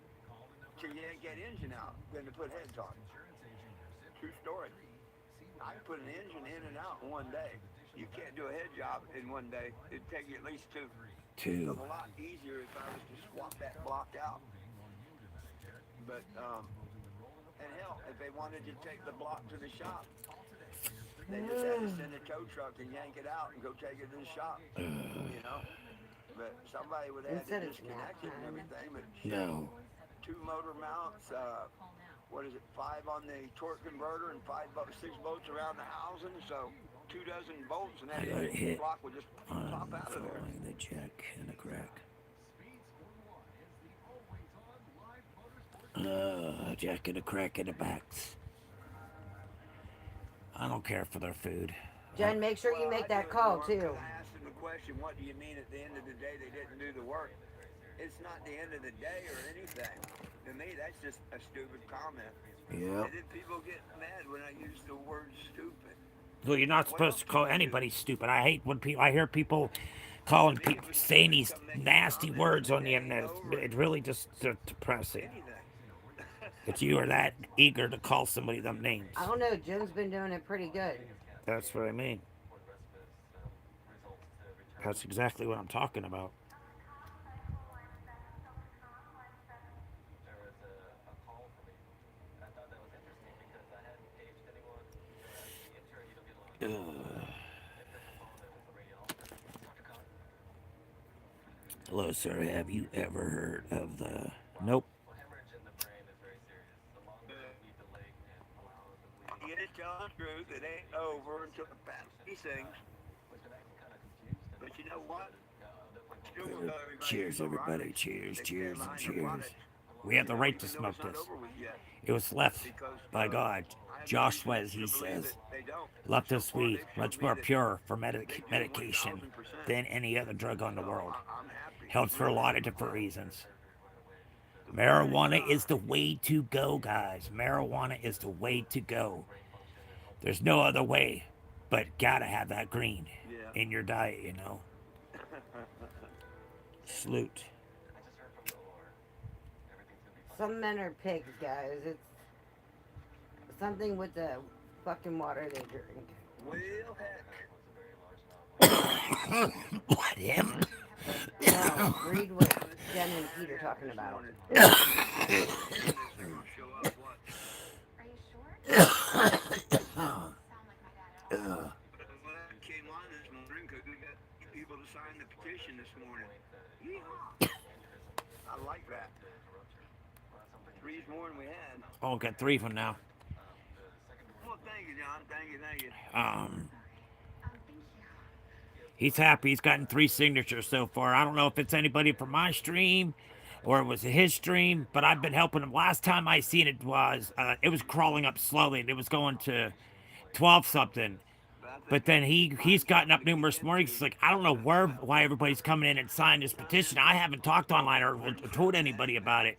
to yank that engine out than to put heads on. True story. I can put an engine in and out in one day. You can't do a head job in one day. It'd take you at least two. It's a lot easier if I was to swap that block out. But, and hell, if they wanted to take the block to the shop, they just had to send a tow truck and yank it out and go take it to the shop. You know? But somebody would have to
Instead of
disconnect it and everything. But
No.
2 motor mounts, what is it, 5 on the torque converter and 6 bolts around the housing, so 2 dozen bolts, and
I got
that
hit
block would just pop out of there.
following the jack and the crack. Jack and the crack in the backs. I don't care for their food.
Jen, make sure you make that call too.
I asked them the question, what do you mean at the end of the day they didn't do the work? It's not the end of the day or anything. To me, that's just a stupid comment.
Yeah.
And then people get mad when I use the word stupid.
Well, you're not supposed to call anybody stupid. I hate when I hear people calling people, saying these nasty words on the internet. It really just depressing
Anything.
that you are that eager to call somebody them names.
I don't know. Jen's been doing it pretty good.
That's what I mean. That's exactly what I'm talking about. Hello, sir. Have you ever heard of the... Nope.
You just tell the truth, it ain't over until the past these things. But you know what? Still will tell everybody
Cheers,
it's all right.
everybody. Cheers,
They
cheers,
stand
and
behind their
cheers.
product.
We have the
They
right
don't
to
even know
smoke
it's
this.
not over with yet.
It was left
Because,
by God,
I have no
Joshua, as
reason
he
to believe
says,
that they don't.
left
So
this
far,
weed
they've
much
shown me
more
that
pure for
they do
medication
1000%.
than any other drug on the
So
world.
I'm happy.
Helps for a lot of different reasons. Marijuana is the way to go, guys. Marijuana is the way to go. There's no other way, but gotta have that green
Yeah.
in your diet, you know. Salute.
Some men are pigs, guys. It's something with the fucking water they drink.
Well, heck.
What, him?
No, read what Jen and Pete are talking about.
They're gonna show up what?
Are you sure? Sound like my dad.
When I came on this morning, because we got people to sign the petition this morning. Yeehaw. I like that. 3's more than we had.
Oh, got 3 from now.
Well, thank you, John. Thank you.
Thank you.
He's happy. He's gotten 3 signatures so far. I don't know if it's anybody from my stream or it was his stream, but I've been helping him. Last time I seen it was crawling up slowly and it was going to 12 something. But then he's gotten up numerous mornings. It's like, I don't know why everybody's coming in and signing this petition. I haven't talked online or told anybody about it.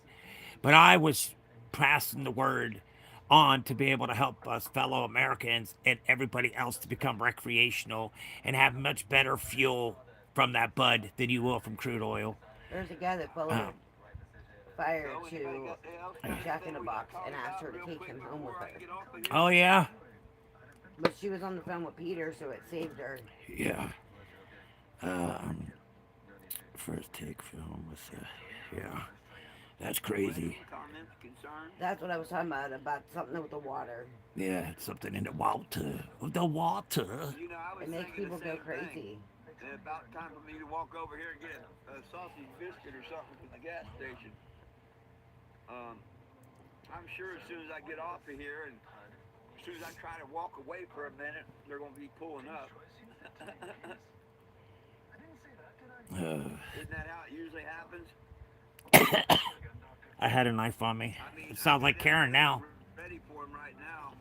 But I was passing the word on to be able to help us fellow Americans and everybody else to become recreational and have much better fuel from that bud than you will from crude oil.
There's a guy that followed fire to Jack in the Box and asked her to take him home with her.
Oh, yeah?
But she was on the phone with Peter, so it saved her.
Yeah. First take film was, yeah. That's crazy.
Comments, concerns?
That's what I was talking about something with the water.
Yeah, it's something in the water. The water.
You know, I was
It makes
thinking
people
the
go
same
crazy.
thing. It's about time for me to walk over here and get a sausage biscuit or something from the gas station. I'm sure as soon as I get off of here and as soon as I try to walk away for a minute, they're going to be pulling up. Isn't that how it usually happens?
I had a knife on me.
I mean,
It sounds like Karen now.
ready for him right now.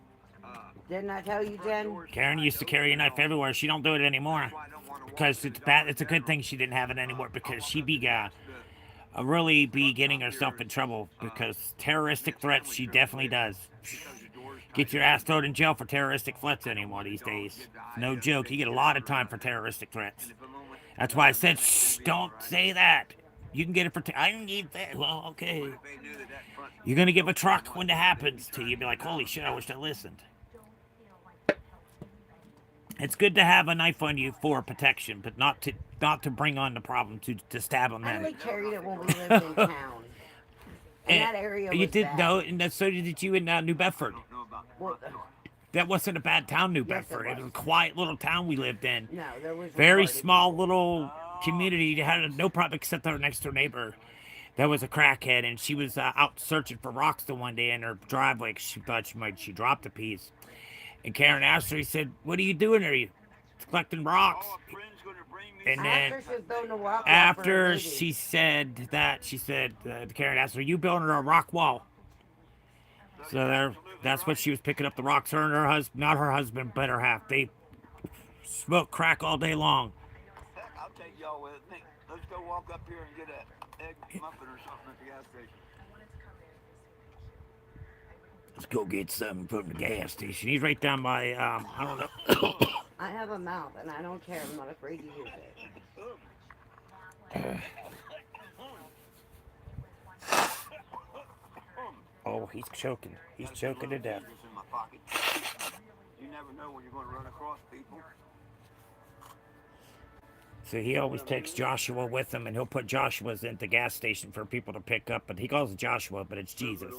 Didn't I tell you, Jen?
Karen used to carry a knife everywhere. She don't do it anymore
That's why I don't want to
because it's bad. It's a good thing she didn't have it anymore because she'd be really be getting herself in trouble because terroristic threats she definitely does. Get your ass thrown in jail for terroristic threats anymore these days. No joke. You get a lot of time for terroristic threats. That's why I said, shh, don't say that. You can get it for. I can get that. Well, okay. You're gonna give a truck when it happens to you. Be like, holy shit! I wish I listened. It's good to have a knife on you for protection, but not to bring on the problem to stab them.
I
Then.
only carried it when we lived in town. And that area was
You did
bad.
know, and so did you in New Bedford.
Well,
That wasn't a bad town, New
Yes, it
Bedford. It was
was.
a quiet little town we lived in.
no, there was
Very
retarded
small
people.
little community. You had no problem except our next door neighbor. That was a crackhead, and she was out searching for rocks the one day in her driveway. She thought she dropped a piece. And Karen asked her, he said, "What are you doing? Are you collecting rocks?" And then
After she was building a rock wall for her
after
baby.
she said that, Karen asked her, "Are you building a rock wall?" So that's what she was picking up the rocks. Her and her husband, not her husband, but her half. They smoke crack all day long.
Heck, I'll take y'all with me. Let's go walk up here and get an egg muffin or something at the gas station.
Let's go get something from the gas station. He's right down by, I don't know.
I have a mouth and I don't care. I'm not afraid to use it.
Oh, he's choking. He's choking to death.
This in my pocket. You never know when you're going to run across people.
So he always takes Joshua with him, and he'll put Joshua's at the gas station for people to pick up. But he calls it Joshua, but it's Jesus.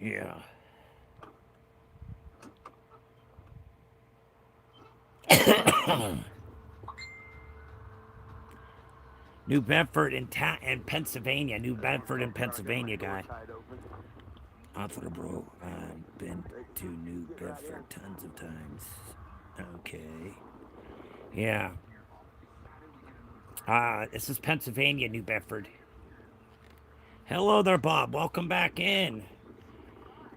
Yeah. New Bedford and Pennsylvania. New Bedford and Pennsylvania guy. Author bro, I've been to New Bedford tons of times. Okay. Yeah. This is Pennsylvania, New Bedford. Hello there, Bob. Welcome back in.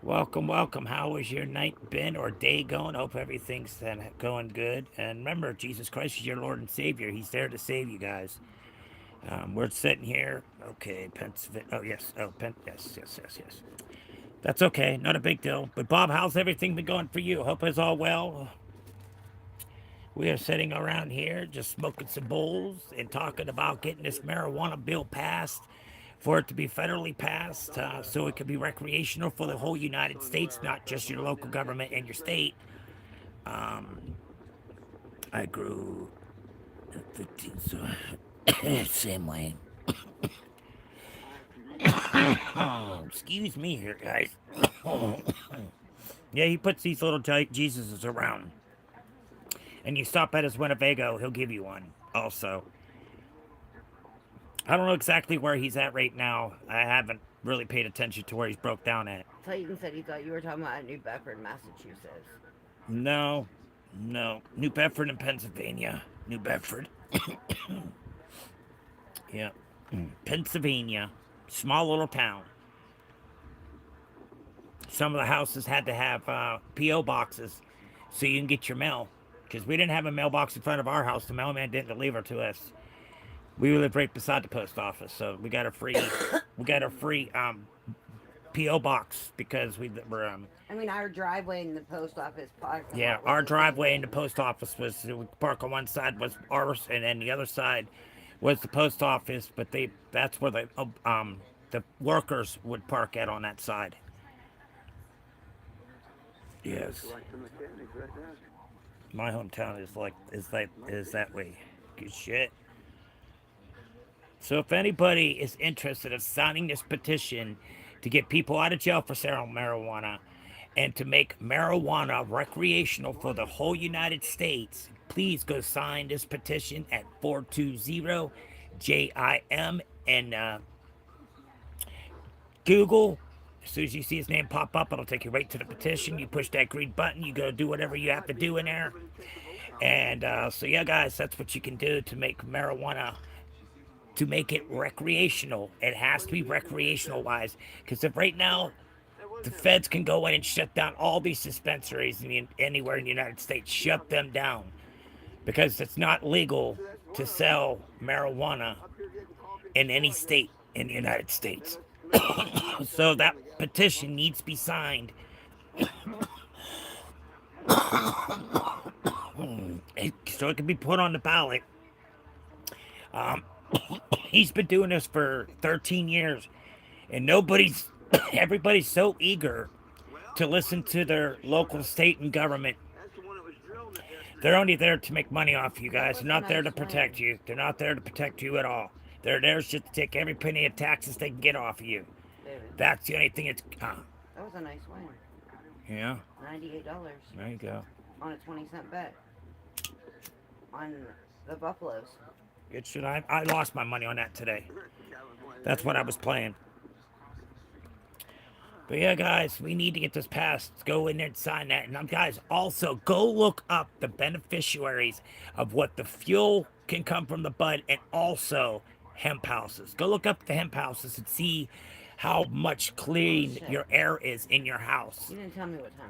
Welcome, welcome. How was your night been or day going? Hope everything's going good. And remember, Jesus Christ is your Lord and Savior. He's there to save you guys. We're sitting here. Okay, Pennsylvania. Oh, yes. Oh, yes. That's okay. Not a big deal. But, Bob, how's everything been going for you? Hope it's all well. We are sitting around here just smoking some bowls and talking about getting this marijuana bill passed for it to be federally passed so it can be recreational for the whole United States, not just your local government and your state. I grew at 15, so same way. Excuse me here, guys. Yeah, he puts these little Jesuses around. And you stop at his Winnebago, he'll give you one also. I don't know exactly where he's at right now. I haven't really paid attention to where he's broke down at.
Clayton said he thought you were talking about New Bedford, Massachusetts.
No. New Bedford in Pennsylvania. New Bedford. Yeah. Pennsylvania. Small little town. Some of the houses had to have P.O. boxes so you can get your mail. Because we didn't have a mailbox in front of our house. The mailman didn't deliver to us. We lived right beside the post office, so we got a free P.O. box because we were
I mean, our driveway in the post office parking lot.
yeah,
was
our
the
driveway
same
in the post office was we park on one side was ours, and then the other side was the post office. But that's where the workers would park at on that side. Yes,
Like the mechanic right there.
my hometown is that way. Good shit. So if anybody is interested in signing this petition to get people out of jail for selling marijuana and to make marijuana recreational for the whole United States, please go sign this petition at 420-JIM and Google. As soon as you see his name pop up, it'll take you right to the petition. You push that green button, you go do whatever you have to do in there. And so, yeah, guys, that's what you can do to make marijuana, to make it recreational. It has to be recreational wise. Because if right now the feds can go in and shut down all these dispensaries anywhere in the United States, shut them down. Because it's not legal to sell marijuana in any state in the United States. So that petition needs to be signed so it can be put on the ballot. He's been doing this for 13 years, and everybody's so eager to listen to their local, state, and government. They're only there to make money off you guys. They're not there to protect you. They're not there to protect you at all. They're there just to take every penny of taxes they can get off of you.
David,
That's the only thing it's.
that was a nice win.
Yeah,
$98
there you go.
on a 20-cent bet on the Buffaloes.
It should. I lost my money on that today. That's what I was playing. But yeah, guys, we need to get this passed. Go in there and sign that. And guys, also go look up the beneficiaries of what the fuel can come from the bud, and also hemp houses. Go look up the hemp houses and see how much clean your air is in your house.
You didn't tell me what time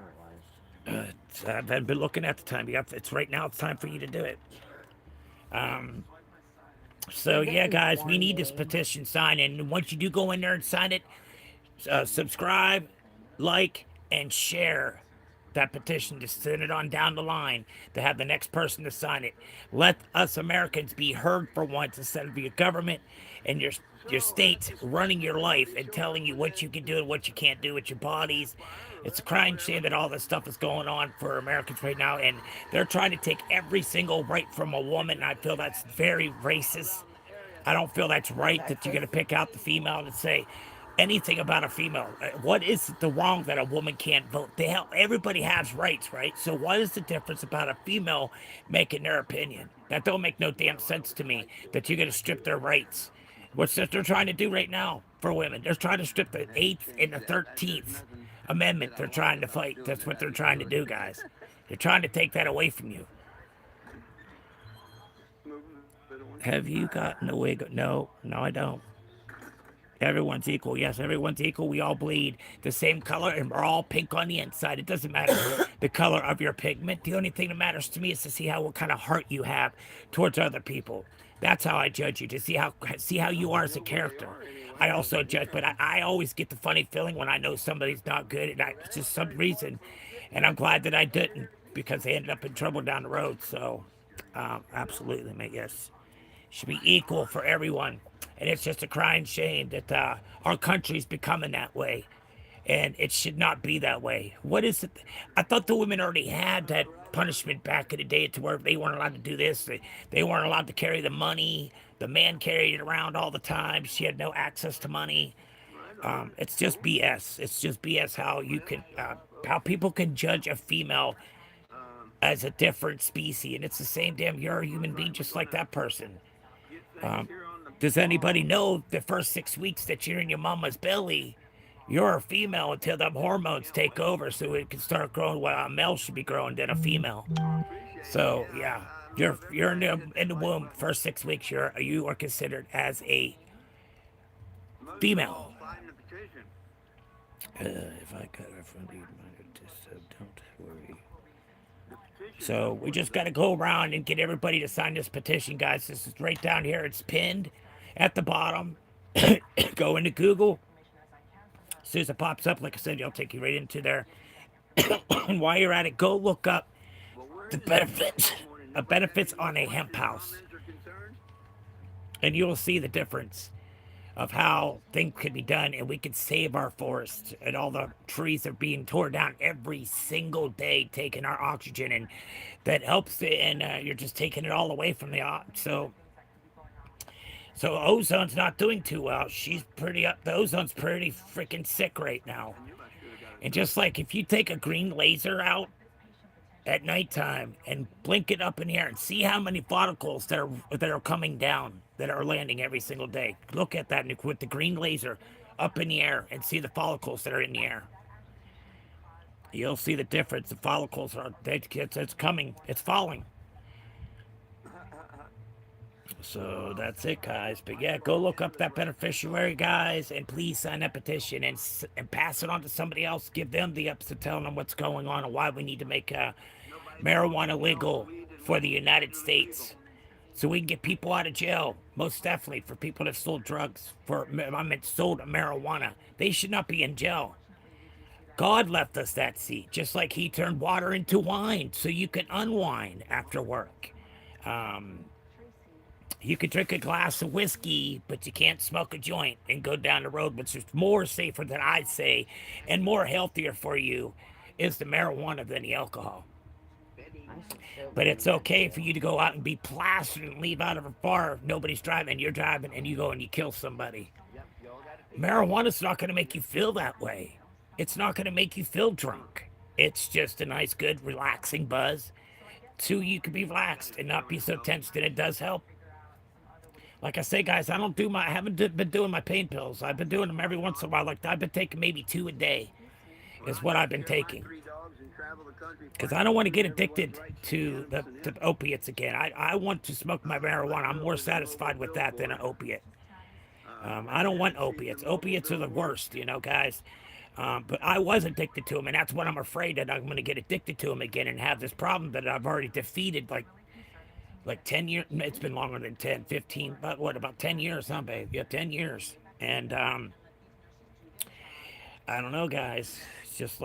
it was.
I've been looking at the time. It's right now. It's time for you to do it. So yeah, guys, we need this petition signed, and once you do go in there and sign it, subscribe, like, and share that petition to send it on down the line to have the next person to sign it. Let us Americans be heard for once, instead of your government and your state running your life and telling you what you can do and what you can't do with your bodies. It's a crime shame that all this stuff is going on for Americans right now, and they're trying to take every single right from a woman. I feel that's very racist. I don't feel that's right that you're going to pick out the female and say anything about a female. What is the wrong that a woman can't vote? Everybody has rights, right? So what is the difference about a female making their opinion? That don't make no damn sense to me, that you're going to strip their rights. What's that they're trying to do right now for women? They're trying to strip the 8th and the 13th Amendment. They're trying to fight. That's what they're trying to do, guys. They're trying to take that away from you. Have you gotten a wig? No, I don't. Everyone's equal. Yes, everyone's equal. We all bleed the same color, and we're all pink on the inside. It doesn't matter the color of your pigment. The only thing that matters to me is to see what kind of heart you have towards other people. That's how I judge you, to see how you are as a character. I also judge, but I always get the funny feeling when I know somebody's not good, and it's just some reason. And I'm glad that I didn't, because they ended up in trouble down the road. So, absolutely, mate. Yes, should be equal for everyone. And it's just a crying shame that our country's becoming that way. And it should not be that way. What is it? I thought the women already had that punishment back in the day, to where they weren't allowed to do this. They weren't allowed to carry the money. The man carried it around all the time. She had no access to money. It's just BS. It's just BS how people can judge a female as a different species. And it's the same damn, you're a human being just like that person. Does anybody know the first 6 weeks that you're in your mama's belly, you're a female until them hormones take over, so it can start growing what a male should be growing than a female. So yeah, you're in the womb first 6 weeks. You are considered as a female. If I got a friendly reminder to don't worry. So we just got to go around and get everybody to sign this petition, guys. This is right down here. It's pinned at the bottom. Go into Google. As soon as it pops up, like I said, it'll take you right into there. And while you're at it, go look up the benefits on a hemp house. And you'll see the difference of how things can be done, and we can save our forests, and all the trees are being torn down every single day, taking our oxygen, and that helps it, and you're just taking it all away from the so ozone's not doing too well. The ozone's pretty freaking sick right now. And just like if you take a green laser out at nighttime and blink it up in the air and see how many follicles that are coming down, that are landing every single day. Look at that with the green laser up in the air and see the follicles that are in the air. You'll see the difference. The follicles it's coming. It's falling. So that's it, guys. But yeah, go look up that beneficiary, guys, and please sign that petition and pass it on to somebody else. Give them the ups to tell them what's going on and why we need to make marijuana legal for the United States, so we can get people out of jail. Most definitely for people that sold drugs. Sold marijuana. They should not be in jail. God left us that seat, just like He turned water into wine, so you can unwind after work. Um, You could drink a glass of whiskey, but you can't smoke a joint and go down the road, which is more safer than I'd say and more healthier for you is the marijuana than the alcohol. But it's okay for you to go out and be plastered and leave out of a bar if nobody's driving, you're driving, and you go and you kill somebody. Marijuana's not going to make you feel that way. It's not going to make you feel drunk. It's just a nice, good, relaxing buzz. So you can be relaxed and not be so tense, and it does help. Like I say, guys, I haven't been doing my pain pills. I've been doing them every once in a while. Like I've been taking maybe 2 a day is what I've been taking. Because I don't want to get addicted to the opiates again. I want to smoke my marijuana. I'm more satisfied with that than an opiate. I don't want opiates. Opiates are the worst, guys. But I was addicted to them, and that's what I'm afraid that I'm going to get addicted to them again and have this problem that I've already defeated like 10 years. It's been longer than 10, 15, but what, about 10 years, huh, babe? Yeah, 10 years. And I don't know, guys. It's just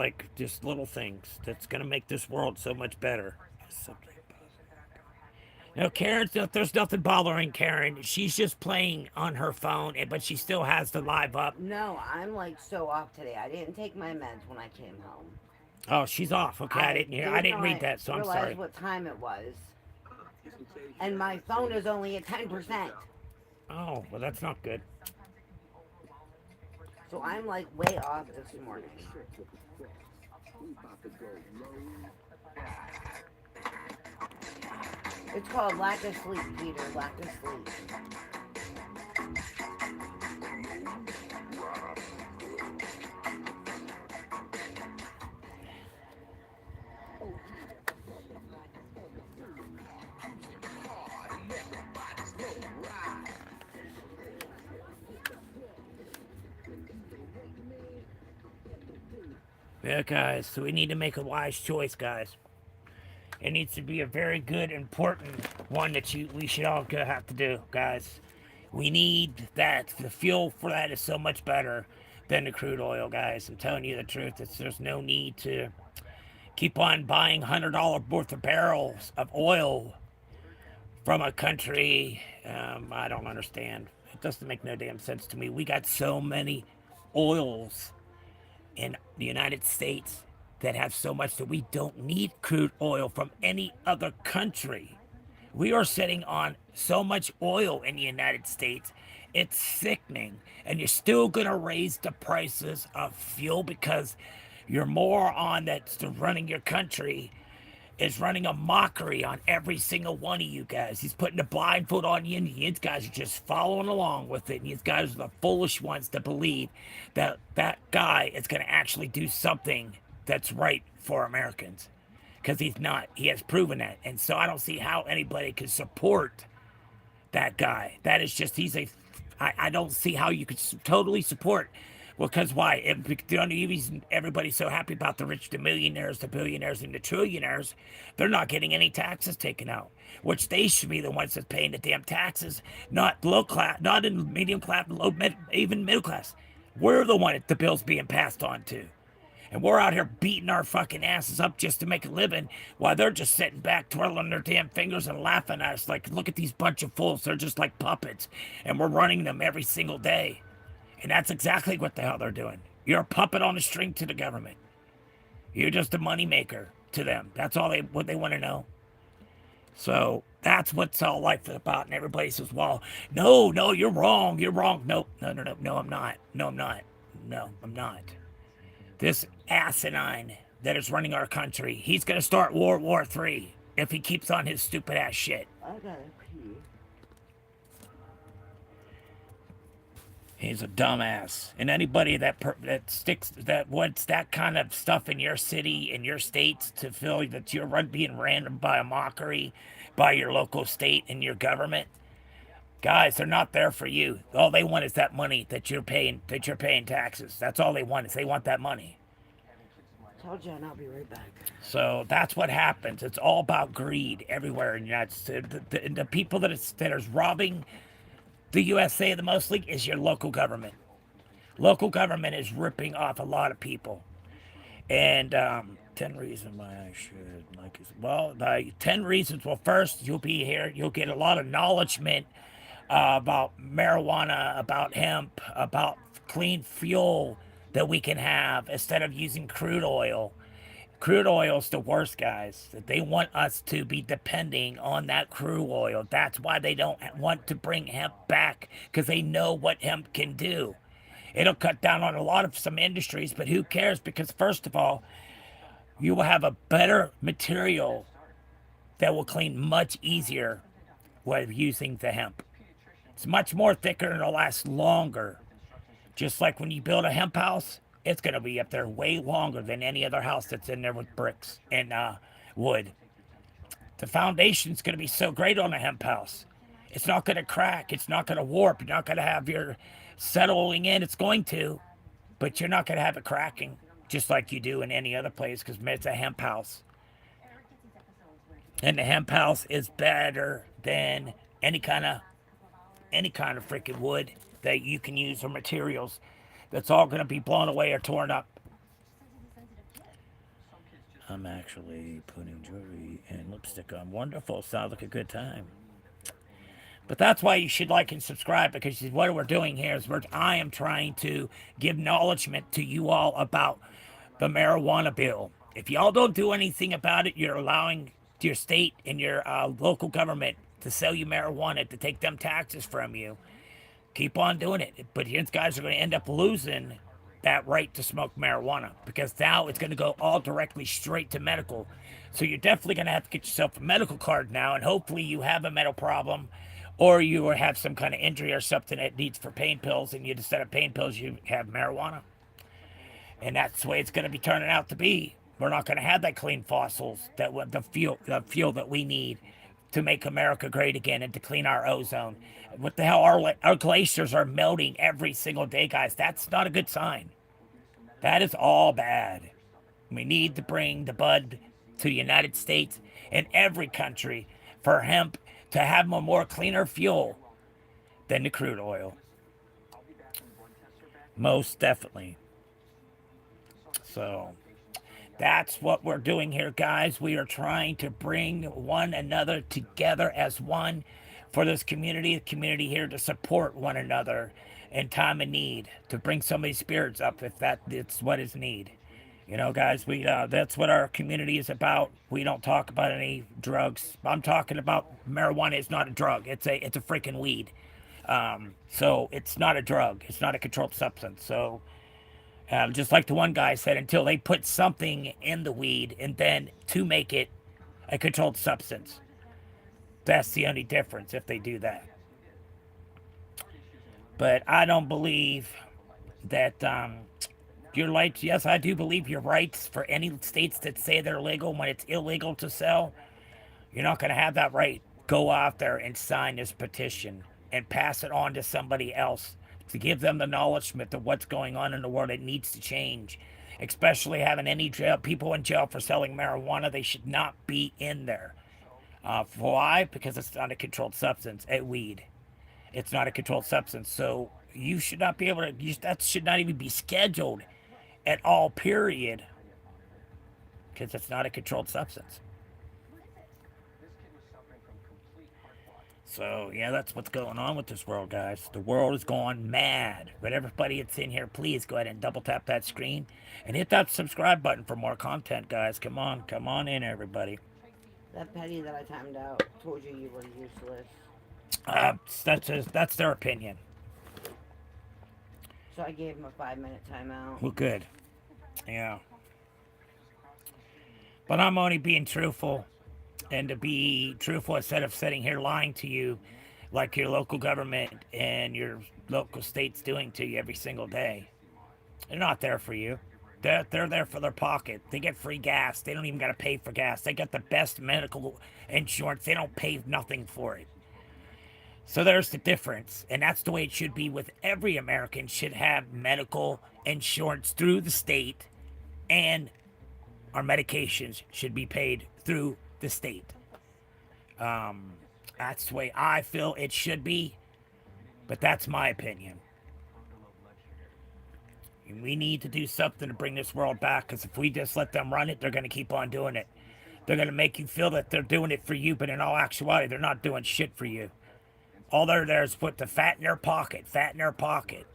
little things that's going to make this world so much better. No, there's nothing bothering Karen. She's just playing on her phone, but she still has the live up.
No, I'm like so off today. I didn't take my meds when I came home.
Oh, she's off. Okay, I didn't read that, so I'm sorry.
What time it was. And my phone is only at 10%.
Oh, well, that's not good.
So I'm like way off this morning. It's called lack of sleep, Peter. Lack of sleep.
Yeah, guys, so we need to make a wise choice, guys. It needs to be a very good, important one that we should all have to do, guys. We need that. The fuel for that is so much better than the crude oil, guys. I'm telling you the truth. There's no need to keep on buying $100 worth of barrels of oil from a country. I don't understand. It doesn't make no damn sense to me. We got so many oils in the United States that have so much that we don't need crude oil from any other country. We are sitting on so much oil in the United States. It's sickening. And you're still going to raise the prices of fuel because your moron that's running your country is running a mockery on every single one of you guys. He's putting the blindfold on you, and you guys are just following along with it. And you guys are the foolish ones to believe that that guy is going to actually do something that's right for Americans. Because he's not. He has proven that. And so I don't see how anybody can support that guy. That is just, I don't see how you could totally support. Well, because why? The only reason everybody's so happy about the rich, the millionaires, the billionaires, and the trillionaires, they're not getting any taxes taken out, which they should be the ones that's paying the damn taxes, not low class, not in medium class, even middle class. We're the one that the bill's being passed on to. And we're out here beating our fucking asses up just to make a living while they're just sitting back, twirling their damn fingers and laughing at us like, look at these bunch of fools. They're just like puppets. And we're running them every single day. And that's exactly what the hell they're doing. You're a puppet on a string to the government. You're just a moneymaker to them. That's all what they want to know. So that's what's all life is about. And everybody says, well, no, you're wrong. You're wrong. No, I'm not. No, I'm not. This asinine that is running our country, he's going to start World War III if he keeps on his stupid ass shit.
I gotta pee.
He's a dumbass. And anybody that wants that kind of stuff in your city, in your states, to feel that you're being ran by a mockery by your local state and your government, Guys, they're not there for you. All they want is that money that you're paying taxes. That's all they want is they want that money.
Tell Jen I'll be right back.
So that's what happens. It's all about greed everywhere in the United States. The people that is robbing the USA the mostly is your local government. Local government is ripping off a lot of people. And 10 reasons why I should like it. Well, the 10 reasons. Well, first, you'll be here. You'll get a lot of acknowledgement about marijuana, about hemp, about clean fuel that we can have instead of using crude oil. Crude oil's the worst, guys. They want us to be depending on that crude oil. That's why they don't want to bring hemp back, because they know what hemp can do. It'll cut down on a lot of some industries, but who cares? Because first of all, you will have a better material that will clean much easier with using the hemp. It's much more thicker and it'll last longer. Just like when you build a hemp house, it's going to be up there way longer than any other house that's in there with bricks and wood. The foundation's going to be so great on a hemp house. It's not going to crack. It's not going to warp. You're not going to have your settling in. It's going to, but you're not going to have it cracking just like you do in any other place because it's a hemp house. And the hemp house is better than any kind of freaking wood that you can use or materials. That's all going to be blown away or torn up. I'm actually putting jewelry and lipstick on. Wonderful. Sounds like a good time. But that's why you should like and subscribe, because what we're doing here is I am trying to give acknowledgement to you all about the marijuana bill. If y'all don't do anything about it, you're allowing your state and your local government to sell you marijuana, to take them taxes from you. Keep on doing it. But you guys are going to end up losing that right to smoke marijuana, because now it's going to go all directly straight to medical. So you're definitely going to have to get yourself a medical card now, and hopefully you have a mental problem, or you have some kind of injury or something that needs for pain pills, and instead of pain pills, you have marijuana. And that's the way it's going to be turning out to be. We're not going to have that clean fossils, the fuel that we need to make America great again and to clean our ozone. What the hell? Our glaciers are melting every single day, guys. That's not a good sign. That is all bad. We need to bring the bud to the United States and every country for hemp to have a more cleaner fuel than the crude oil. Most definitely. So that's what we're doing here, guys. We are trying to bring one another together as one for this community, the community here to support one another in time of need, to bring somebody's spirits up if it's what is need. You know, guys, that's what our community is about. We don't talk about any drugs. I'm talking about marijuana is not a drug. It's a freaking weed. So it's not a drug. It's not a controlled substance. So just like the one guy said, until they put something in the weed and then to make it a controlled substance. That's the only difference if they do that. But I don't believe that your rights, yes, I do believe your rights for any states that say they're legal when it's illegal to sell. You're not going to have that right. Go out there and sign this petition and pass it on to somebody else to give them the acknowledgement of what's going on in the world. It needs to change, especially having any people in jail for selling marijuana. They should not be in there. Why? Because it's not a controlled substance. Weed. It's not a controlled substance. So you should not be able to use that. Should not even be scheduled at all, period. Because it's not a controlled substance. So, yeah, that's what's going on with this world, guys. The world is going mad. But everybody that's in here, please go ahead and double tap that screen and hit that subscribe button for more content, guys. Come on in, everybody.
That petty that I timed out told you were useless.
That's their opinion.
So I gave him a 5-minute timeout.
Well, good. Yeah. But I'm only being truthful. And to be truthful instead of sitting here lying to you like your local government and your local state's doing to you every single day. They're not there for you. They're there for their pocket. They get free gas. They don't even got to pay for gas. They got the best medical insurance. They don't pay nothing for it. So there's the difference. And that's the way it should be with every American should have medical insurance through the state, and our medications should be paid through the state. That's the way I feel it should be, but that's my opinion. And we need to do something to bring this world back, because if we just let them run it, they're going to keep on doing it. They're going to make you feel that they're doing it for you, but in all actuality, they're not doing shit for you. All they're there is put the fat in their pocket, fat in their pocket.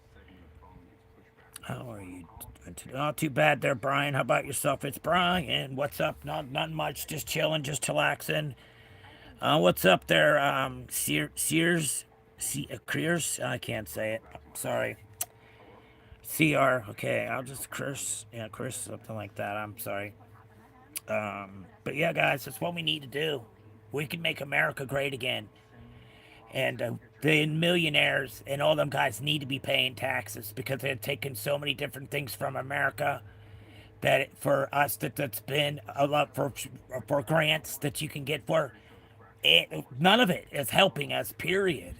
How are you? Not too bad there, Brian. How about yourself? It's Brian. What's up? Not much. Just chilling, just chillaxing. What's up there, Sears? Creers? I can't say it. Sorry. CR. Okay, I'll just curse. Yeah, curse, something like that. I'm sorry. But yeah, guys, that's what we need to do. We can make America great again. And the millionaires and all them guys need to be paying taxes, because they're taking so many different things from America that for us that's been a lot for grants that you can get for it. None of it is helping us. Period.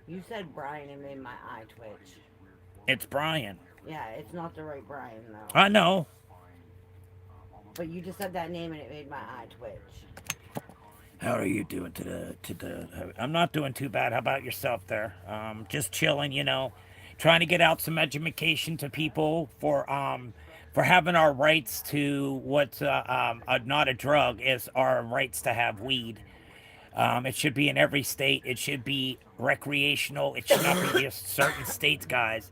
You said Brian and made my eye twitch.
It's Brian.
Yeah, it's not the right Brian though.
I know.
But you just said that name and it made my eye twitch.
How are you doing I'm not doing too bad. How about yourself there? Just chilling, trying to get out some education to people for having our rights to what's not a drug, is our rights to have weed. It should be in every state. It should be recreational. It should not be just certain states, guys.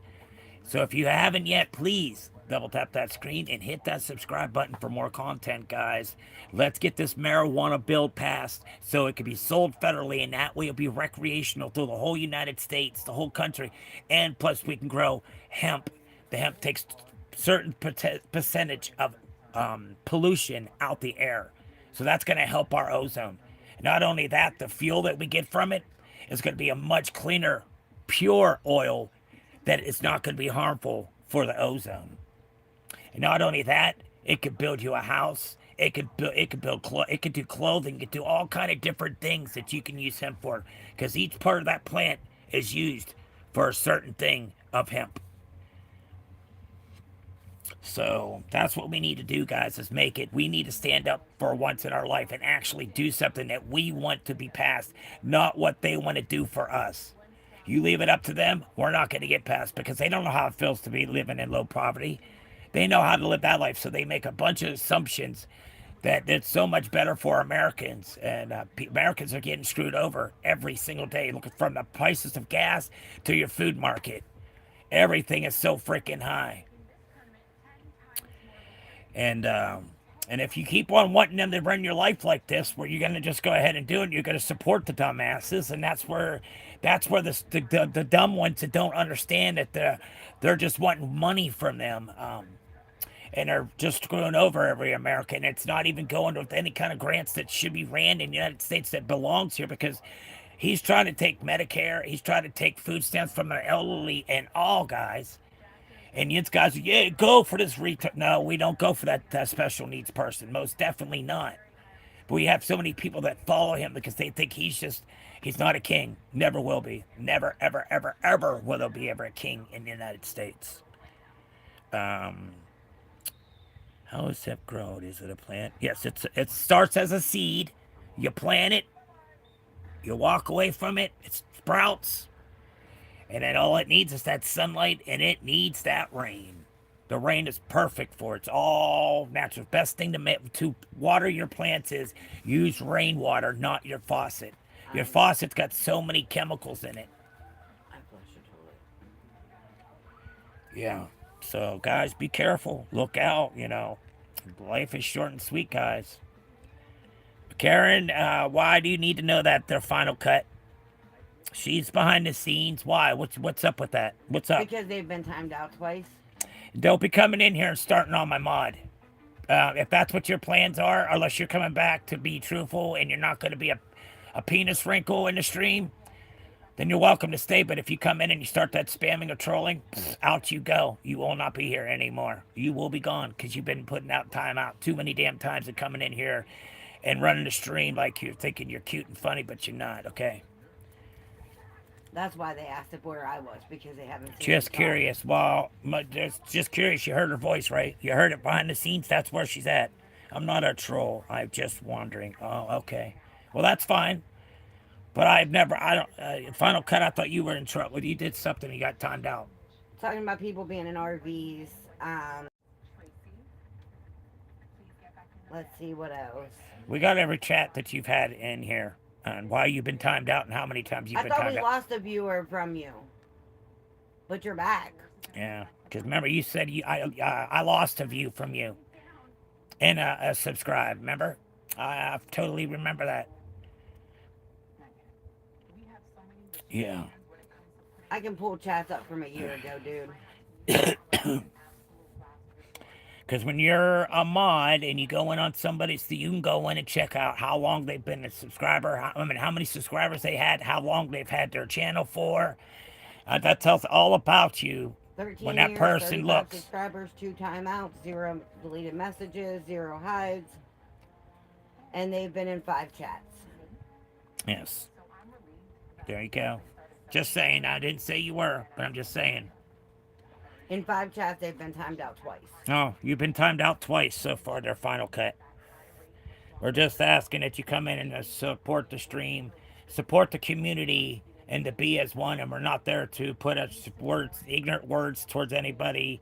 So if you haven't yet, please double tap that screen and hit that subscribe button for more content, guys. Let's get this marijuana bill passed so it can be sold federally, and that way it'll be recreational through the whole United States, the whole country. And plus we can grow hemp. The hemp takes certain percentage of pollution out the air. So that's going to help our ozone. Not only that, the fuel that we get from it is going to be a much cleaner, pure oil that is not going to be harmful for the ozone. And not only that, it could build you a house. It could do clothing. It could do all kind of different things that you can use hemp for, because each part of that plant is used for a certain thing of hemp. So that's what we need to do, guys, is make it. We need to stand up for once in our life and actually do something that we want to be passed, not what they want to do for us. You leave it up to them, we're not going to get passed, because they don't know how it feels to be living in low poverty. They know how to live that life, so they make a bunch of assumptions that it's so much better for Americans. And Americans are getting screwed over every single day. Look, from the prices of gas to your food market. Everything is so freaking high. And if you keep on wanting them to run your life like this, where you're going to just go ahead and do it, you're going to support the dumbasses, and that's where the dumb ones that don't understand that they're just wanting money from them, and they're just screwing over every American. It's not even going with any kind of grants that should be ran in the United States that belongs here, because he's trying to take Medicare, he's trying to take food stamps from the elderly and all, guys. And you guys, yeah, go for this No, we don't go for that special needs person. Most definitely not. But we have so many people that follow him because they think he's not a king. Never will be. Never, ever, ever, ever will there be ever a king in the United States. How is hemp grown? Is it a plant? Yes, it starts as a seed. You plant it. You walk away from it. It sprouts. And then all it needs is that sunlight, and it needs that rain. The rain is perfect for it. It's all natural. Best thing to water your plants is use rainwater, not your faucet. Your faucet's got so many chemicals in it.
I flushed it totally.
Yeah. So, guys, be careful. Look out, Life is short and sweet, guys. Karen, why do you need to know that their final cut? She's behind the scenes. Why? What's up with that? What's up?
Because they've been timed out twice.
Don't be coming in here and starting on my mod. If that's what your plans are, unless you're coming back to be truthful and you're not going to be a penis wrinkle in the stream, then you're welcome to stay. But if you come in and you start that spamming or trolling, out you go. You will not be here anymore. You will be gone, because you've been putting time out too many damn times and coming in here and running the stream like you're thinking you're cute and funny, but you're not, okay?
That's why they asked if where I was, because they haven't seen
Just
me talk.
curious. Well, just curious. You heard her voice, right? You heard it behind the scenes. That's where she's at. I'm not a troll. I'm just wondering. Oh, okay. Well, that's fine. But I've never. I don't. Final cut. I thought you were in trouble. You did something. You got timed out.
Talking about people being in RVs. Let's see what else.
We got every chat that you've had in here, and why you've been timed out, and how many times you've
I
been
thought
timed
we
out.
lost a viewer from you, but you're back.
Yeah, because remember you said I lost a view from you, and a subscribe. Remember, I totally remember that. Yeah.
I can pull chats up from a year ago, dude.
Because when you're a mod and you go in on somebody, so you can go in and check out how long they've been a subscriber. How many subscribers they had, how long they've had their channel for. That tells all about you
13
when that
years,
person
35
looks.
subscribers, 2 timeouts, 0 deleted messages, 0 hides, and they've been in 5 chats.
Yes. There you go. Just saying. I didn't say you were, but I'm just saying.
In 5 chats, they've been timed out twice.
Oh, you've been timed out twice so far, their final cut. We're just asking that you come in and support the stream, support the community, and to be as one. And we're not there to put ignorant words towards anybody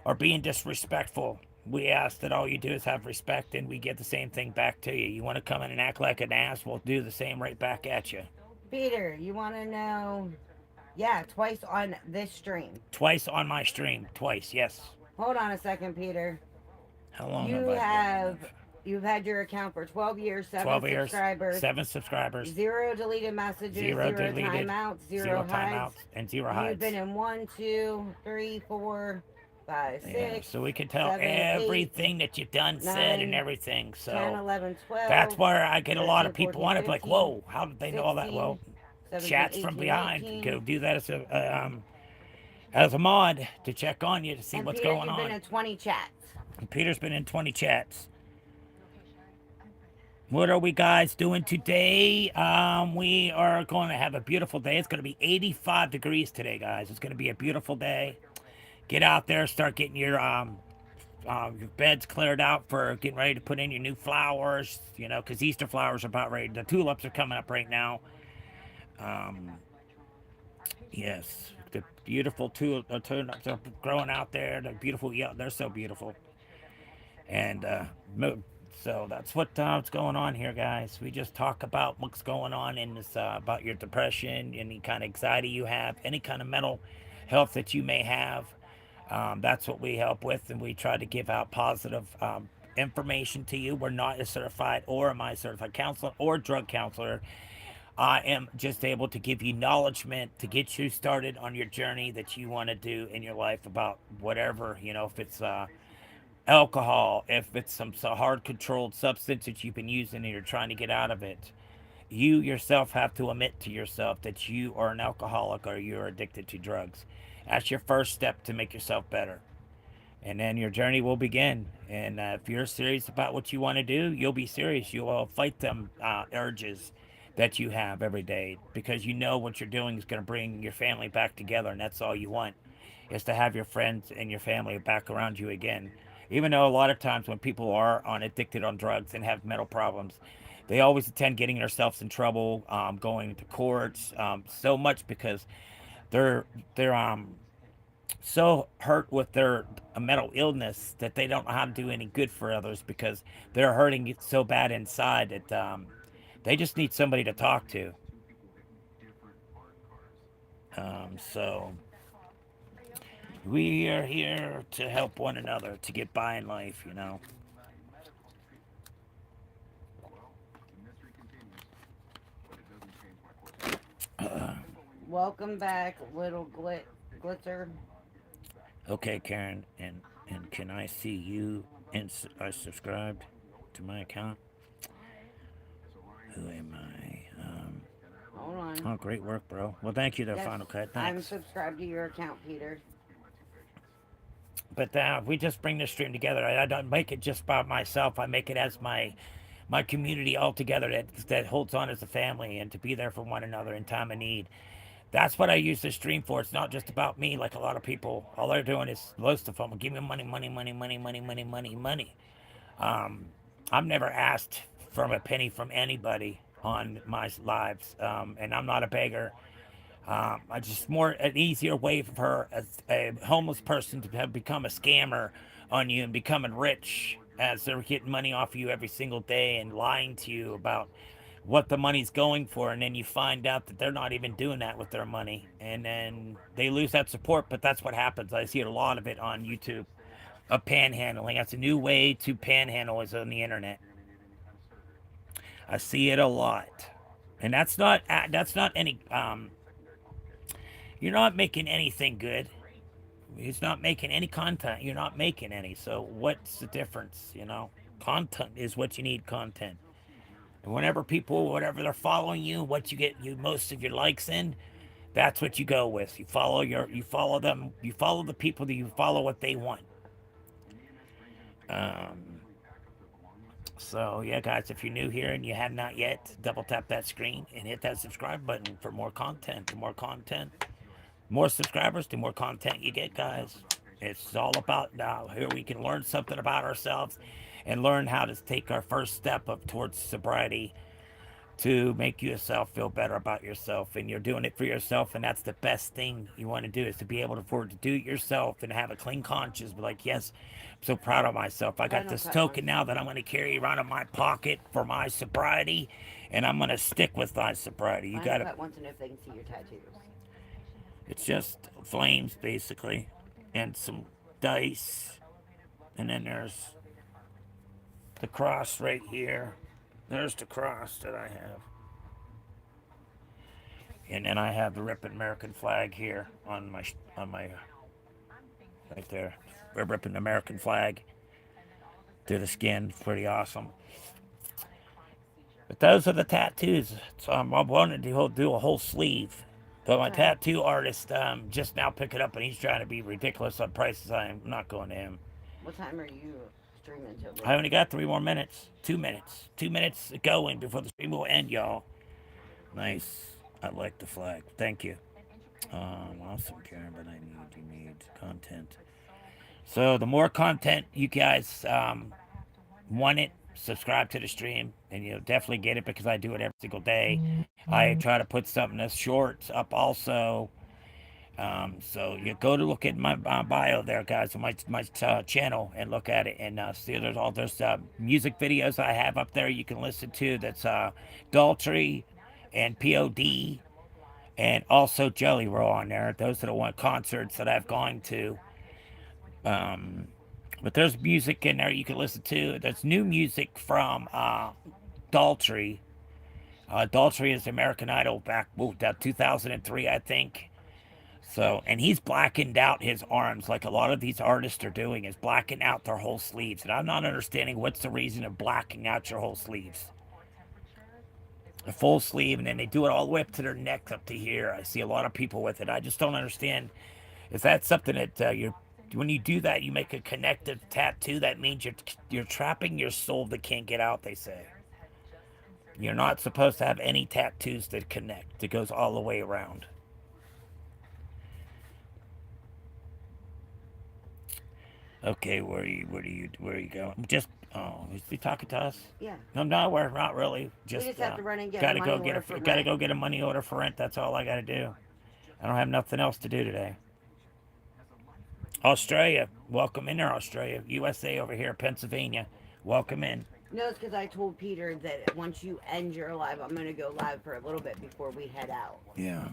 or being disrespectful. We ask that all you do is have respect, and we get the same thing back to you. You want to come in and act like an ass, we'll do the same right back at you.
Peter, you want to know? Yeah, twice on this stream.
Twice on my stream. Twice, yes.
Hold on a second, Peter.
How long
You
have
you've had your account for 12 years, 7
12 years,
subscribers,
7 subscribers,
0 deleted messages, 0
deleted,
timeouts, 0
0
hides.
timeouts, and 0 hides.
You've been in 1, 2, 3, 4, 5, 6.
Yeah, so we can tell
7,
everything that you've done, said, and
9,
everything. So
10, 11, 12.
that's where I get a lot of
13,
people
14,
on it, like,
15,
whoa, how did they know all that?
16,
Well,
17,
chats
18,
from behind.
19.
Go do that as a mod to check on you to see
And
what's
Peter,
going
you've
on.
been in 20 chats.
Peter's been in 20 chats. What are we guys doing today? We are going to have a beautiful day. It's going to be 85 degrees today, guys. It's going to be a beautiful day. Get out there, start getting your beds cleared out for getting ready to put in your new flowers, you know, because Easter flowers are about ready. The tulips are coming up right now. Yes, the beautiful tulips are growing out there. They're beautiful. Yeah, they're so beautiful. And so that's what's going on here, guys. We just talk about what's going on in this, about your depression, any kind of anxiety you have, any kind of mental health that you may have. That's what we help with, and we try to give out positive information to you. We're not a certified or am I certified counselor or drug counselor. I am just able to give you acknowledgement to get you started on your journey that you want to do in your life about whatever, you know, if it's alcohol, if it's some hard controlled substance that you've been using and you're trying to get out of it. You yourself have to admit to yourself that you are an alcoholic or you're addicted to drugs. That's your first step to make yourself better. And then your journey will begin. And if you're serious about what you want to do, you'll be serious. You will fight them urges that you have every day because you know what you're doing is going to bring your family back together. And that's all you want, is to have your friends and your family back around you again. Even though a lot of times when people are addicted on drugs and have mental problems, they always attend getting themselves in trouble, going to courts, so much because they're so hurt with their mental illness that they don't know how to do any good for others because they're hurting it so bad inside that they just need somebody to talk to. So we are here to help one another to get by in life, you know.
Welcome back, little glitzer.
Okay, Karen, and can I see you are subscribed to my account? Who am I?
Hold on.
Oh, great work, bro. Well, thank you, there,
Yes,
Final Cut.
I'm
Thanks.
subscribed to your account, Peter.
But we just bring this stream together. I don't make it just by myself. I make it as my community all together that holds on as a family and to be there for one another in time of need. That's what I use this stream for. It's not just about me like a lot of people. All they're doing is, most of them, give me money, money, money, money, money, money, money, money. Um, I've never asked from a penny from anybody on my lives, and I'm not a beggar. I just more an easier way for a homeless person to have become a scammer on you and becoming rich as they're getting money off of you every single day and lying to you about what the money's going for, and then you find out that they're not even doing that with their money, and then they lose that support. But that's what happens. I see a lot of it on YouTube, of panhandling. That's a new way to panhandle, is on the internet. I see it a lot, and that's not any. You're not making anything good. It's not making any content. You're not making any. So what's the difference? Content is what you need. Content. And whenever people, whatever they're following you, what you get most of your likes in, that's what you go with. You follow them. You follow the people that you follow what they want. So yeah, guys, if you're new here and you have not yet, double tap that screen and hit that subscribe button for more content. The more content, more subscribers, the more content you get, guys. It's all about now. Here we can learn something about ourselves and learn how to take our first step up towards sobriety to make yourself feel better about yourself. And you're doing it for yourself, and that's the best thing you want to do, is to be able to afford to do it yourself and have a clean conscience. Be like, yes, I'm so proud of myself. I got this token now that I'm going to carry around in my pocket for my sobriety, and I'm going to stick with my sobriety. You got to.
Want to know if they can see your tattoos.
It's just flames, basically, and some dice. And then there's the cross right here. There's the cross that I have. And then I have the ripping American flag here on my right there. We're ripping the American flag through the skin. Pretty awesome. But those are the tattoos. So I wanted to do a whole sleeve. But my tattoo artist just now picked it up, and he's trying to be ridiculous on prices. I'm not going to him.
What time are you streaming till?
I only got 3 more minutes. 2 minutes. 2 minutes going before the stream will end, y'all. Nice. I like the flag. Thank you. Awesome, Karen, but you need content. So the more content you guys want it, subscribe to the stream, and you'll definitely get it, because I do it every single day. I try to put something that's short up also. So you go to look at my bio there, guys, on my channel, and look at it, and see there's music videos I have up there you can listen to. That's Daltrey and POD, and also Jelly Roll on there. Those are the one concerts that I've gone to. But there's music in there you can listen to. There's new music from Daltrey. Daltrey is American Idol back 2003, I think. So, and he's blackened out his arms like a lot of these artists are doing, is blacking out their whole sleeves. And I'm not understanding what's the reason of blacking out your whole sleeves. A full sleeve, and then they do it all the way up to their neck, up to here. I see a lot of people with it. I just don't understand. Is that something that when you do that, you make a connective tattoo? That means you're trapping your soul that can't get out, they say. You're not supposed to have any tattoos that connect. That goes all the way around. Okay, where are you going? Just is he talking to us?
Yeah.
No, we're not really.
We just have to run and get
gotta
a
go
money
get
order for
gotta
rent.
go get a money order for rent. That's all I gotta do. I don't have nothing else to do today. Australia, welcome in there, Australia. USA over here, Pennsylvania, welcome in.
No, it's because I told Peter that once you end your live, I'm going to go live for a little bit before we head out.
Yeah.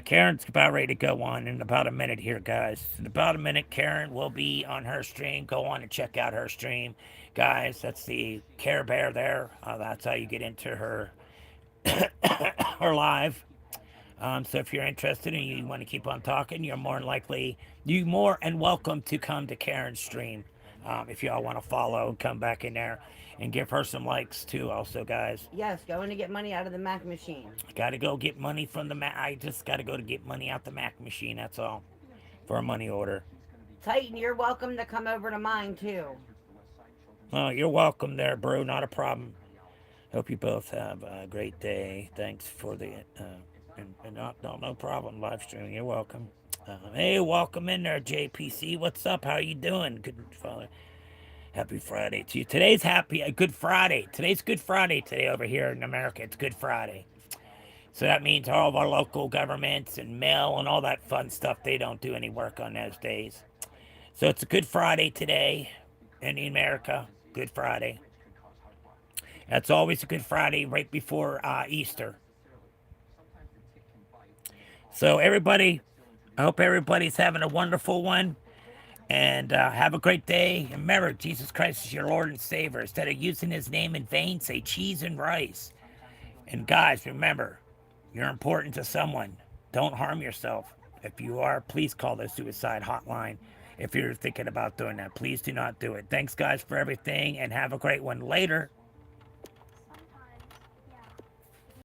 Karen's about ready to go on in about a minute here, guys. In about a minute, Karen will be on her stream. Go on and check out her stream. Guys, that's the Care Bear there. That's how you get into her, her live. So if you're interested and you want to keep on talking, you're more and welcome to come to Karen's stream. If y'all want to follow, come back in there and give her some likes too, also, guys.
Yes, going to get money out of the Mac machine.
Got to go get money from the Mac. I just got to go to get money out the Mac machine, that's all, for a money order.
Titan, you're welcome to come over to mine too.
Oh, you're welcome there, bro. Not a problem. Hope you both have a great day. Thanks for the And no problem. Live streaming. You're welcome. Hey, welcome in there, JPC. What's up? How you doing? Good Father. Happy Friday to you. Today's Good Friday. Today's Good Friday today over here in America. It's Good Friday. So that means all of our local governments and mail and all that fun stuff, they don't do any work on those days. So it's a Good Friday today in America. Good Friday. That's always a Good Friday right before Easter. So everybody, I hope everybody's having a wonderful one. And have a great day. Remember, Jesus Christ is your Lord and Savior. Instead of using his name in vain, say cheese and rice. And guys, remember, you're important to someone. Don't harm yourself. If you are, please call the suicide hotline. If you're thinking about doing that, please do not do it. Thanks, guys, for everything, and have a great one. Later.